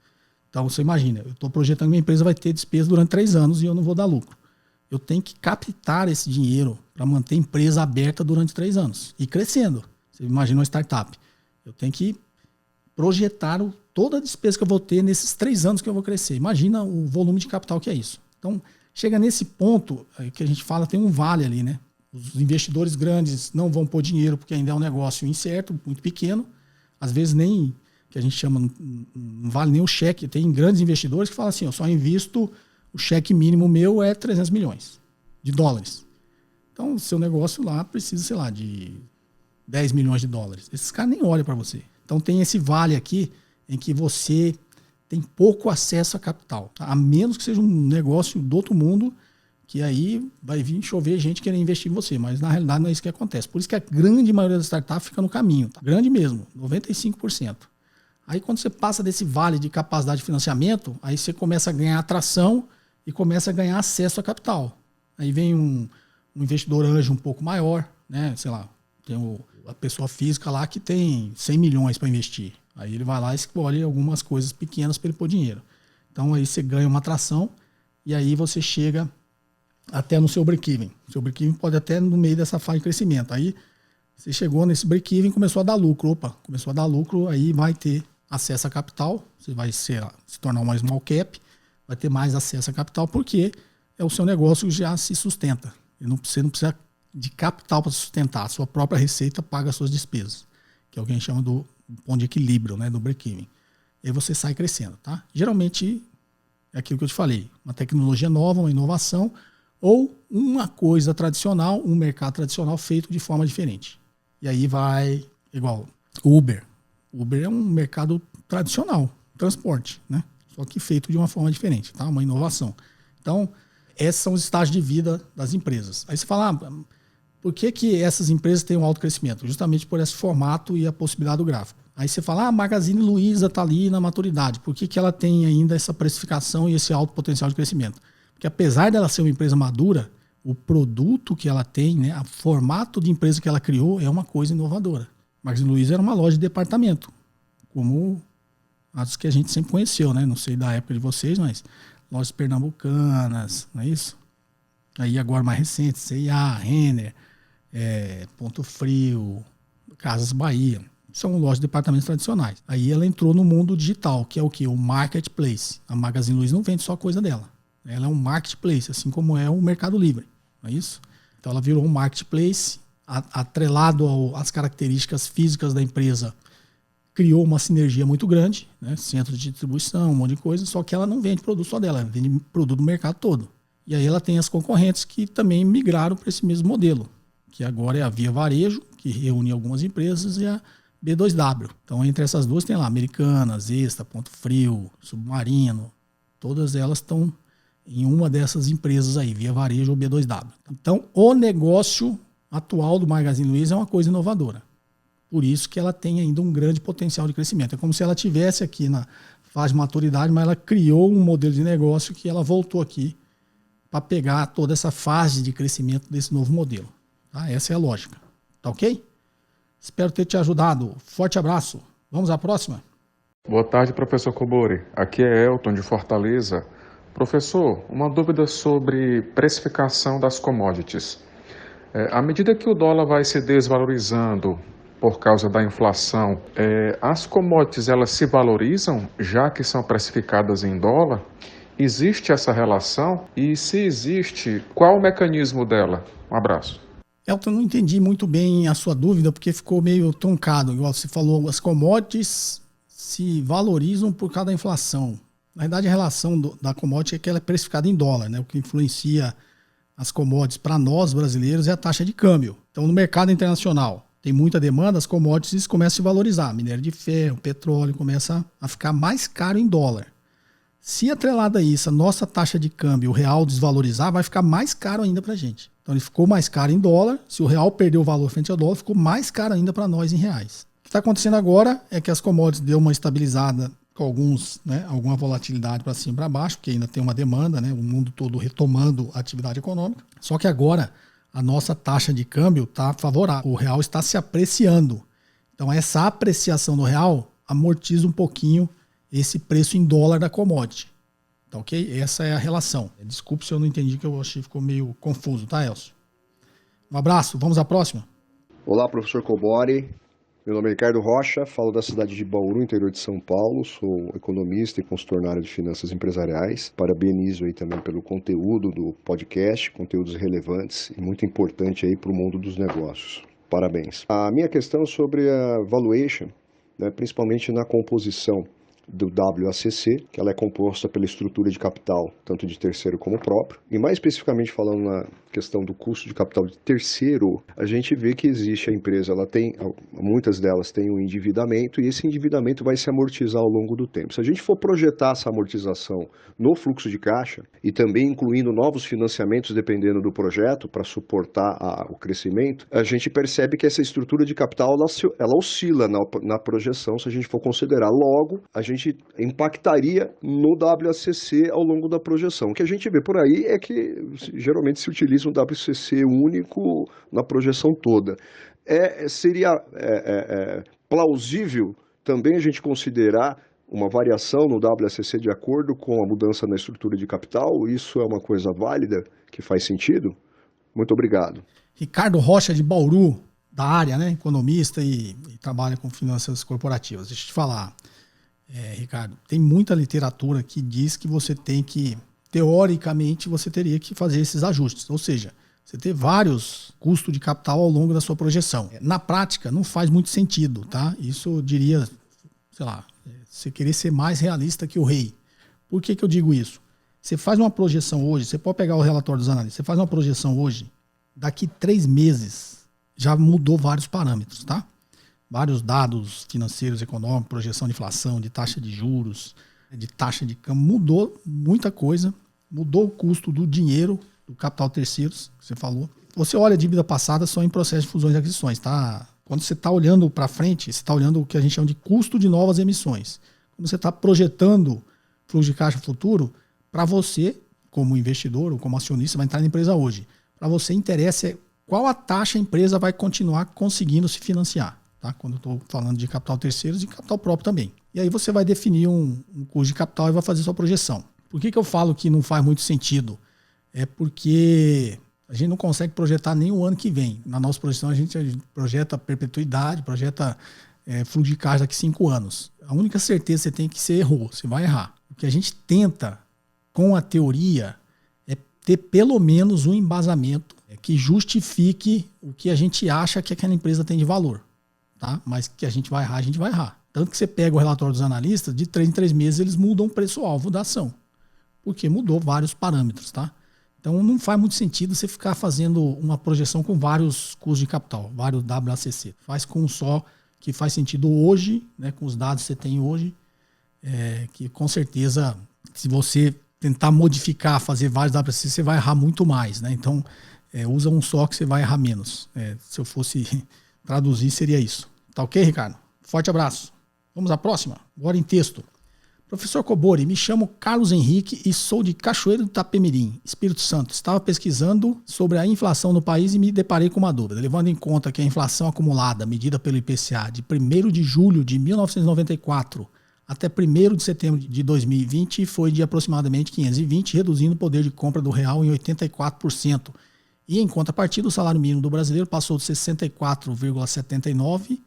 Então você imagina, eu estou projetando que minha empresa vai ter despesa durante 3 anos e eu não vou dar lucro. Eu tenho que captar esse dinheiro para manter a empresa aberta durante 3 anos e crescendo. Você imagina uma startup. Eu tenho que projetar toda a despesa que eu vou ter nesses 3 anos que eu vou crescer. Imagina o volume de capital que é isso. Então, chega nesse ponto que a gente fala, tem um vale ali, né? Os investidores grandes não vão pôr dinheiro porque ainda é um negócio incerto, muito pequeno. Às vezes nem, que a gente chama, não vale nem o cheque. Tem grandes investidores que falam assim, eu só invisto, o cheque mínimo meu é 300 milhões de dólares. Então, o seu negócio lá precisa, sei lá, de 10 milhões de dólares. Esses caras nem olham para você. Então, tem esse vale aqui em que você tem pouco acesso a capital. Tá? A menos que seja um negócio do outro mundo, que aí vai vir chover gente querendo investir em você. Mas, na realidade, não é isso que acontece. Por isso que a grande maioria das startups fica no caminho. Tá? Grande mesmo, 95%. Aí, quando você passa desse vale de capacidade de financiamento, aí você começa a ganhar atração e começa a ganhar acesso a capital. Aí vem um investidor anjo um pouco maior, né? Sei lá, tem a pessoa física lá que tem 100 milhões para investir. Aí ele vai lá e escolhe algumas coisas pequenas para ele pôr dinheiro. Então aí você ganha uma atração e aí você chega até no seu break-even. O seu break-even pode até no meio dessa fase de crescimento. Aí você chegou nesse break-even e começou a dar lucro. Opa, começou a dar lucro, aí vai ter acesso a capital. Você vai se tornar uma small cap, vai ter mais acesso a capital porque o seu negócio já se sustenta. Você não precisa de capital para sustentar. A sua própria receita paga as suas despesas, que é o que a gente chama do ponto de equilíbrio, né, do break-even. E aí você sai crescendo, tá? Geralmente é aquilo que eu te falei, uma tecnologia nova, uma inovação, ou uma coisa tradicional, um mercado tradicional feito de forma diferente. E aí vai, igual Uber. Uber é um mercado tradicional, transporte, né? só que feito de uma forma diferente, tá? Uma inovação. Então, esses são os estágios de vida das empresas. Aí você fala, por que essas empresas têm um alto crescimento? Justamente por esse formato e a possibilidade do gráfico. Aí você fala, a Magazine Luiza está ali na maturidade. Por que ela tem ainda essa precificação e esse alto potencial de crescimento? Porque apesar dela ser uma empresa madura, o produto que ela tem, né, o formato de empresa que ela criou é uma coisa inovadora. Magazine Luiza era uma loja de departamento, como as que a gente sempre conheceu, né? Não sei da época de vocês, mas lojas pernambucanas, não é isso? Aí agora mais recente, C&A, Renner, Ponto Frio, Casas Bahia. São lojas de departamentos tradicionais. Aí ela entrou no mundo digital, que é o quê? O marketplace. A Magazine Luiza não vende só coisa dela. Ela é um marketplace, assim como é o Mercado Livre. Não é isso? Então ela virou um marketplace, atrelado às características físicas da empresa, criou uma sinergia muito grande, né? Centro de distribuição, um monte de coisa, só que ela não vende produto só dela, ela vende produto do mercado todo. E aí ela tem as concorrentes que também migraram para esse mesmo modelo, que agora é a Via Varejo, que reúne algumas empresas, e a B2W. Então, entre essas duas tem lá Americanas, Extra, Ponto Frio, Submarino, todas elas estão em uma dessas empresas aí, Via Varejo ou B2W. Então, o negócio atual do Magazine Luiza é uma coisa inovadora. Por isso que ela tem ainda um grande potencial de crescimento. É como se ela tivesse aqui na fase de maturidade, mas ela criou um modelo de negócio que ela voltou aqui para pegar toda essa fase de crescimento desse novo modelo. Tá? Essa é a lógica. Tá ok? Espero ter te ajudado. Forte abraço. Vamos à próxima? Boa tarde, professor Cobori. Aqui é Elton, de Fortaleza. Professor, uma dúvida sobre precificação das commodities. À medida que o dólar vai se desvalorizando por causa da inflação, as commodities elas se valorizam, já que são precificadas em dólar? Existe essa relação? E se existe, qual o mecanismo dela? Um abraço. Elton, eu não entendi muito bem a sua dúvida, porque ficou meio truncado. Igual você falou, as commodities se valorizam por causa da inflação. Na verdade, a relação da commodity é que ela é precificada em dólar, né? O que influencia as commodities para nós brasileiros é a taxa de câmbio. Então, no mercado internacional, tem muita demanda, as commodities começam a se valorizar. Minério de ferro, petróleo começa a ficar mais caro em dólar. Se atrelada a isso, a nossa taxa de câmbio, o real desvalorizar, vai ficar mais caro ainda para a gente. Então ele ficou mais caro em dólar, se o real perdeu o valor frente ao dólar, ficou mais caro ainda para nós em reais. O que está acontecendo agora é que as commodities deu uma estabilizada com alguma volatilidade para cima e para baixo, porque ainda tem uma demanda, né? O mundo todo retomando a atividade econômica. Só que agora a nossa taxa de câmbio está favorável, o real está se apreciando. Então essa apreciação do real amortiza um pouquinho esse preço em dólar da commodity. Tá ok? Essa é a relação. Desculpe se eu não entendi, que eu achei que ficou meio confuso, tá, Elcio? Um abraço, vamos à próxima. Olá, professor Cobori. Meu nome é Ricardo Rocha, falo da cidade de Bauru, interior de São Paulo. Sou economista e consultor na área de finanças empresariais. Parabenizo aí também pelo conteúdo do podcast, conteúdos relevantes e muito importante aí para o mundo dos negócios. Parabéns. A minha questão é sobre a valuation, né, principalmente na composição do WACC, que ela é composta pela estrutura de capital, tanto de terceiro como próprio. E mais especificamente falando na questão do custo de capital de terceiro, a gente vê que existe a empresa, muitas delas têm um endividamento e esse endividamento vai se amortizar ao longo do tempo. Se a gente for projetar essa amortização no fluxo de caixa e também incluindo novos financiamentos dependendo do projeto para suportar o crescimento, a gente percebe que essa estrutura de capital ela oscila na projeção se a gente for considerar. Logo, a gente impactaria no WACC ao longo da projeção. O que a gente vê por aí é que geralmente se utiliza um WACC único na projeção toda. Seria plausível também a gente considerar uma variação no WACC de acordo com a mudança na estrutura de capital? Isso é uma coisa válida, que faz sentido? Muito obrigado. Ricardo Rocha, de Bauru, da área, né? Economista e trabalha com finanças corporativas. Deixa eu te falar, Ricardo, tem muita literatura que diz que você tem que, teoricamente, você teria que fazer esses ajustes. Ou seja, você ter vários custos de capital ao longo da sua projeção. Na prática, não faz muito sentido, tá? Isso eu diria, sei lá, você querer ser mais realista que o rei. Por que eu digo isso? Você faz uma projeção hoje, você pode pegar o relatório dos analistas, você faz uma projeção hoje, daqui 3 meses já mudou vários parâmetros, tá? Vários dados financeiros, econômicos, projeção de inflação, de taxa de juros, de taxa de câmbio, mudou muita coisa, mudou o custo do dinheiro, do capital terceiros, que você falou. Você olha a dívida passada só em processo de fusões e aquisições, tá? Quando você está olhando para frente, você está olhando o que a gente chama de custo de novas emissões. Quando você está projetando fluxo de caixa futuro, para você, como investidor ou como acionista, vai entrar na empresa hoje. Para você interessa qual a taxa a empresa vai continuar conseguindo se financiar. Tá? Quando eu estou falando de capital terceiros e capital próprio também. E aí você vai definir um custo de capital e vai fazer sua projeção. Por que eu falo que não faz muito sentido? É porque a gente não consegue projetar nem o ano que vem. Na nossa projeção a gente projeta perpetuidade, projeta fluxo de caixa daqui a 5 anos. A única certeza que você tem é que você errou, você vai errar. O que a gente tenta com a teoria é ter pelo menos um embasamento que justifique o que a gente acha que aquela empresa tem de valor. Tá? Mas que a gente vai errar, a gente vai errar. Tanto que você pega o relatório dos analistas, de 3 em 3 meses eles mudam o preço-alvo da ação. Porque mudou vários parâmetros. Tá? Então não faz muito sentido você ficar fazendo uma projeção com vários custos de capital, vários WACC. Faz com um só que faz sentido hoje, né, com os dados que você tem hoje, que com certeza, se você tentar modificar, fazer vários WACC, você vai errar muito mais. Né? Então usa um só que você vai errar menos. Se eu fosse traduzir, seria isso. Tá ok, Ricardo? Forte abraço. Vamos à próxima? Agora em texto. Professor Cobori, me chamo Carlos Henrique e sou de Cachoeiro do Itapemirim, Espírito Santo. Estava pesquisando sobre a inflação no país e me deparei com uma dúvida. Levando em conta que a inflação acumulada, medida pelo IPCA, de 1º de julho de 1994 até 1º de setembro de 2020 foi de aproximadamente 520, reduzindo o poder de compra do real em 84%. E em contrapartida, o salário mínimo do brasileiro passou de R$ 64,79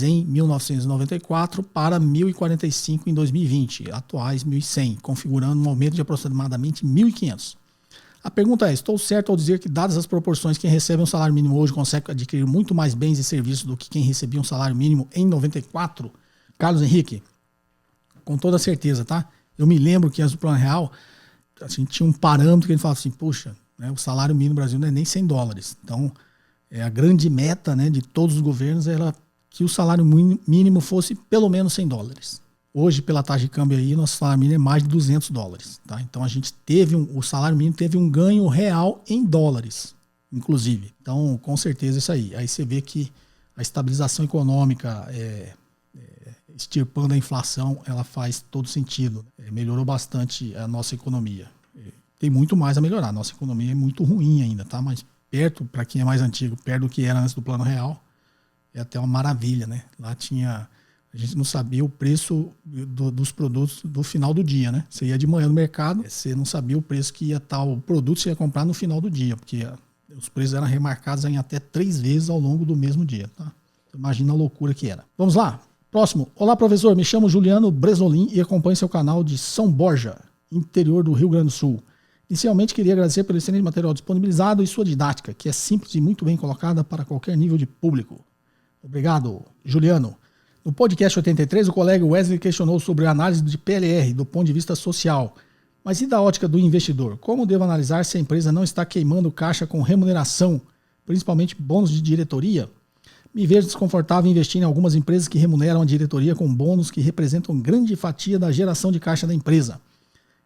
em 1994 para R$ 1.045 em 2020, atuais R$ 1.100, configurando um aumento de aproximadamente R$ 1.500. A pergunta é, estou certo ao dizer que, dadas as proporções, quem recebe um salário mínimo hoje consegue adquirir muito mais bens e serviços do que quem recebia um salário mínimo em 94? Carlos Henrique, com toda certeza, tá? Eu me lembro que antes do Plano Real, a gente tinha um parâmetro que a gente falava assim, puxa, o salário mínimo no Brasil não é nem $100. Então, a grande meta, né, de todos os governos era que o salário mínimo fosse pelo menos $100. Hoje, pela taxa de câmbio aí, nosso salário mínimo é mais de $200. Tá? Então, a gente o salário mínimo teve um ganho real em dólares, inclusive. Então, com certeza, isso aí. Aí você vê que a estabilização econômica, extirpando a inflação, ela faz todo sentido. Melhorou bastante a nossa economia. Tem muito mais a melhorar. Nossa economia é muito ruim ainda, tá? Mas perto, para quem é mais antigo, perto do que era antes do Plano Real, é até uma maravilha, né? Lá a gente não sabia o preço dos produtos do final do dia, né? Você ia de manhã no mercado, você não sabia o preço que ia estar o produto que você ia comprar no final do dia, porque os preços eram remarcados em até 3 vezes ao longo do mesmo dia, tá? Então, imagina a loucura que era. Vamos lá. Próximo. Olá, professor. Me chamo Juliano Bresolim e acompanho seu canal de São Borja, interior do Rio Grande do Sul. Inicialmente, queria agradecer pelo excelente material disponibilizado e sua didática, que é simples e muito bem colocada para qualquer nível de público. Obrigado, Juliano. No podcast 83, o colega Wesley questionou sobre a análise de PLR do ponto de vista social. Mas e da ótica do investidor? Como devo analisar se a empresa não está queimando caixa com remuneração, principalmente bônus de diretoria? Me vejo desconfortável em investir em algumas empresas que remuneram a diretoria com bônus que representam grande fatia da geração de caixa da empresa.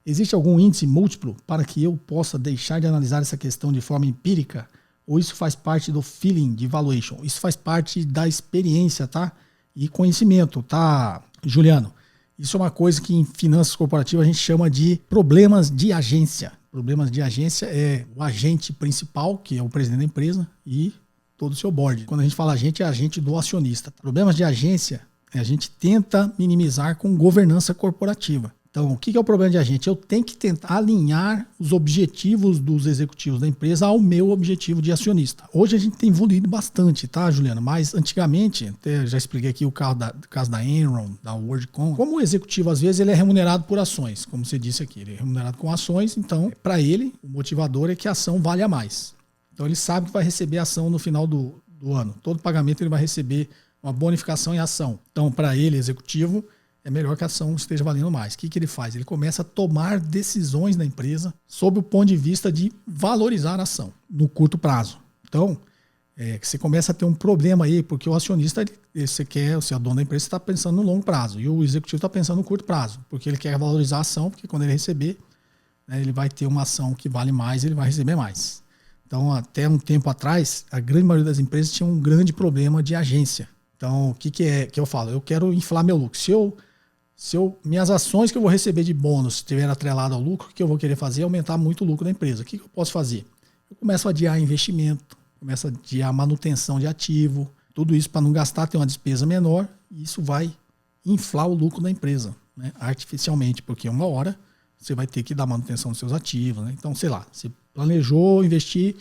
Existe algum índice múltiplo para que eu possa deixar de analisar essa questão de forma empírica? Ou isso faz parte do feeling de valuation? Isso faz parte da experiência, tá? E conhecimento, tá, Juliano? Isso é uma coisa que em finanças corporativas a gente chama de problemas de agência. Problemas de agência é o agente principal, que é o presidente da empresa, e todo o seu board. Quando a gente fala agente, é agente do acionista. Problemas de agência, a gente tenta minimizar com governança corporativa. Então, o que é o problema de agente? Eu tenho que tentar alinhar os objetivos dos executivos da empresa ao meu objetivo de acionista. Hoje a gente tem evoluído bastante, tá, Juliana? Mas antigamente, até já expliquei aqui o caso da Enron, da WorldCom. Como o executivo, às vezes, ele é remunerado por ações, como você disse aqui. Ele é remunerado com ações, então, para ele, o motivador é que a ação valha mais. Então, ele sabe que vai receber ação no final do ano. Todo pagamento ele vai receber uma bonificação em ação. Então, para ele, executivo, é melhor que a ação esteja valendo mais. O que ele faz? Ele começa a tomar decisões na empresa sob o ponto de vista de valorizar a ação no curto prazo. Então, que você começa a ter um problema aí, porque o acionista, você é dono da empresa, está pensando no longo prazo, e o executivo está pensando no curto prazo, porque ele quer valorizar a ação, porque quando ele receber, né, ele vai ter uma ação que vale mais, ele vai receber mais. Então, até um tempo atrás, a grande maioria das empresas tinha um grande problema de agência. Então, o que eu falo? Eu quero inflar meu lucro. Minhas ações que eu vou receber de bônus estiver atrelado ao lucro, o que eu vou querer fazer é aumentar muito o lucro da empresa. O que eu posso fazer? Eu começo a adiar investimento, começo a adiar manutenção de ativo, tudo isso para não gastar, ter uma despesa menor, e isso vai inflar o lucro da empresa, né, artificialmente, porque uma hora você vai ter que dar manutenção dos seus ativos. Né? Então, sei lá, você planejou investir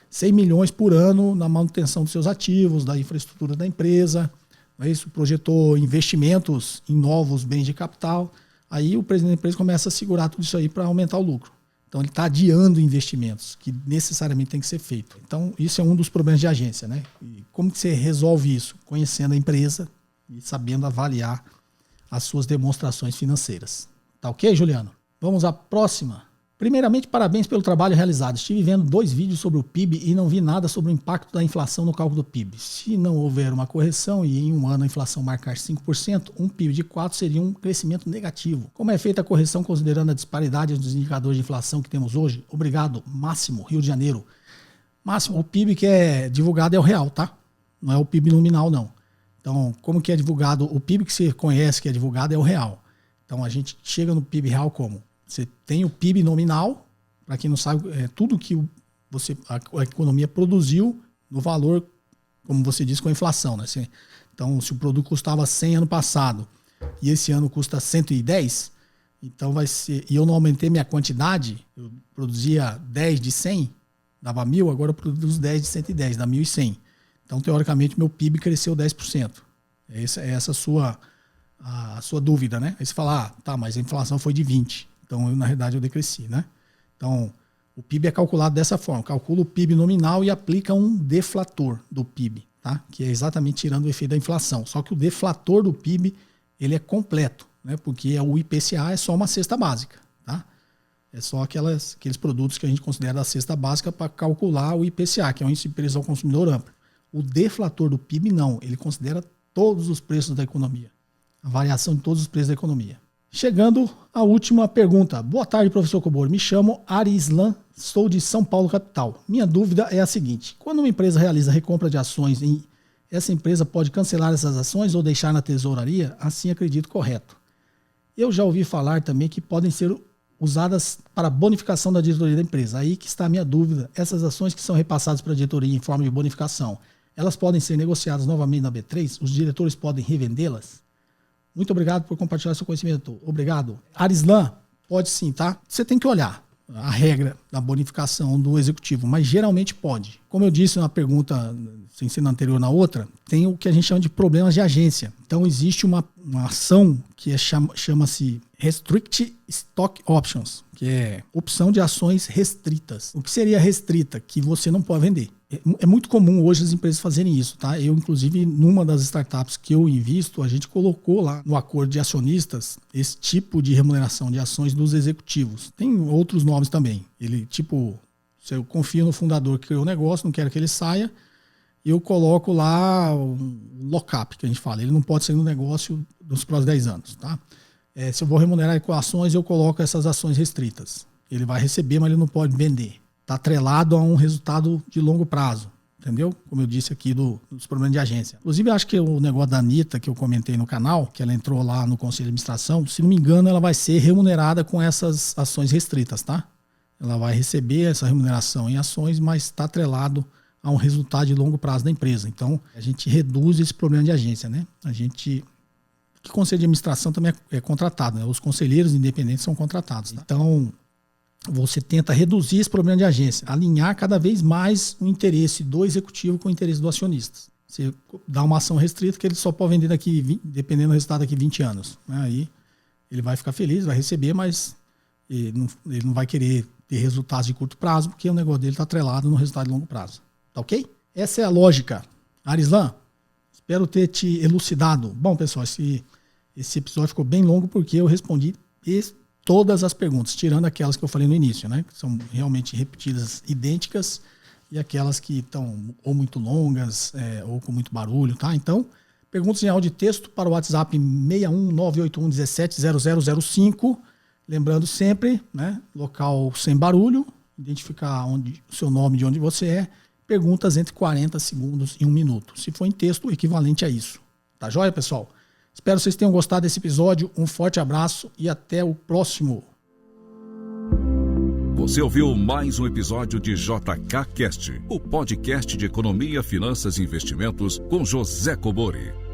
100 milhões por ano na manutenção dos seus ativos, da infraestrutura da empresa, não é isso? Projetou investimentos em novos bens de capital, aí o presidente da empresa começa a segurar tudo isso aí para aumentar o lucro. Então ele está adiando investimentos que necessariamente tem que ser feito. Então isso é um dos problemas de agência, né? E como que você resolve isso? Conhecendo a empresa e sabendo avaliar as suas demonstrações financeiras. Tá ok, Juliano? Vamos à próxima. Primeiramente, parabéns pelo trabalho realizado. Estive vendo 2 vídeos sobre o PIB e não vi nada sobre o impacto da inflação no cálculo do PIB. Se não houver uma correção e em um ano a inflação marcar 5%, um PIB de 4 seria um crescimento negativo. Como é feita a correção considerando a disparidade dos indicadores de inflação que temos hoje? Obrigado, Máximo, Rio de Janeiro. Máximo, o PIB que é divulgado é o real, tá? Não é o PIB nominal, não. Então, como que é divulgado? O PIB que você conhece que é divulgado é o real. Então, a gente chega no PIB real como? Você tem o PIB nominal, para quem não sabe, é tudo que a economia produziu no valor, como você disse, com a inflação. Né? Então, se o produto custava 100 ano passado e esse ano custa 110, então vai ser. E eu não aumentei minha quantidade, eu produzia 10 de 100, dava 1.000, agora eu produzo 10 de 110, dá 1.100. Então, teoricamente, meu PIB cresceu 10%. Essa é a sua dúvida, né? Aí você fala, tá, mas a inflação foi de 20%. Então, na realidade, eu decresci, né? Então, o PIB é calculado dessa forma. Calcula o PIB nominal e aplica um deflator do PIB, tá? Que é exatamente tirando o efeito da inflação. Só que o deflator do PIB, ele é completo, né? Porque o IPCA é só uma cesta básica, tá? É só aqueles produtos que a gente considera da cesta básica para calcular o IPCA, que é o Índice de Preço ao Consumidor Amplo. O deflator do PIB, não. Ele considera todos os preços da economia. A variação de todos os preços da economia. Chegando à última pergunta. Boa tarde, professor Cobori. Me chamo Arislan, sou de São Paulo, capital. Minha dúvida é a seguinte. Quando uma empresa realiza recompra de ações, essa empresa pode cancelar essas ações ou deixar na tesouraria? Assim acredito correto. Eu já ouvi falar também que podem ser usadas para bonificação da diretoria da empresa. Aí que está a minha dúvida. Essas ações que são repassadas para a diretoria em forma de bonificação, elas podem ser negociadas novamente na B3? Os diretores podem revendê-las? Muito obrigado por compartilhar seu conhecimento. Obrigado. Arislan, pode sim, tá? Você tem que olhar a regra da bonificação do executivo, mas geralmente pode. Como eu disse na pergunta, sem ser na anterior, na outra, tem o que a gente chama de problemas de agência. Então existe uma ação que chama-se Restrict Stock Options, que é opção de ações restritas. O que seria restrita? Que você não pode vender. É muito comum hoje as empresas fazerem isso, tá? Eu, inclusive, numa das startups que eu invisto, a gente colocou lá no acordo de acionistas esse tipo de remuneração de ações dos executivos. Tem outros nomes também. Se eu confio no fundador que criou o negócio, não quero que ele saia, eu coloco lá um lock-up, que a gente fala. Ele não pode sair no negócio dos próximos 10 anos, tá? Se eu vou remunerar com ações, eu coloco essas ações restritas. Ele vai receber, mas ele não pode vender. Está atrelado a um resultado de longo prazo, entendeu? Como eu disse aqui dos problemas de agência. Inclusive, eu acho que o negócio da Anitta, que eu comentei no canal, que ela entrou lá no Conselho de Administração, se não me engano, ela vai ser remunerada com essas ações restritas, tá? Ela vai receber essa remuneração em ações, mas está atrelado a um resultado de longo prazo da empresa. Então, a gente reduz esse problema de agência, né? Que Conselho de Administração também é contratado, né? Os conselheiros independentes são contratados, tá? Então, você tenta reduzir esse problema de agência, alinhar cada vez mais o interesse do executivo com o interesse do acionista. Você dá uma ação restrita que ele só pode vender dependendo do resultado, daqui 20 anos. Né? Aí ele vai ficar feliz, vai receber, mas ele não vai querer ter resultados de curto prazo, porque o negócio dele está atrelado no resultado de longo prazo. Tá ok? Essa é a lógica. Arislan, espero ter te elucidado. Bom, pessoal, esse episódio ficou bem longo porque eu respondi todas as perguntas, tirando aquelas que eu falei no início, né? Que são realmente repetidas, idênticas, e aquelas que estão ou muito longas ou com muito barulho, tá? Então, perguntas em áudio e texto para o WhatsApp 61981170005. Lembrando sempre, né? Local sem barulho, identificar o seu nome, de onde você é. Perguntas entre 40 segundos e 1 minuto. Se for em texto, o equivalente a isso. Tá joia, pessoal? Espero que vocês tenham gostado desse episódio. Um forte abraço e até o próximo. Você ouviu mais um episódio de JK Cast, o podcast de economia, finanças e investimentos com José Cobori.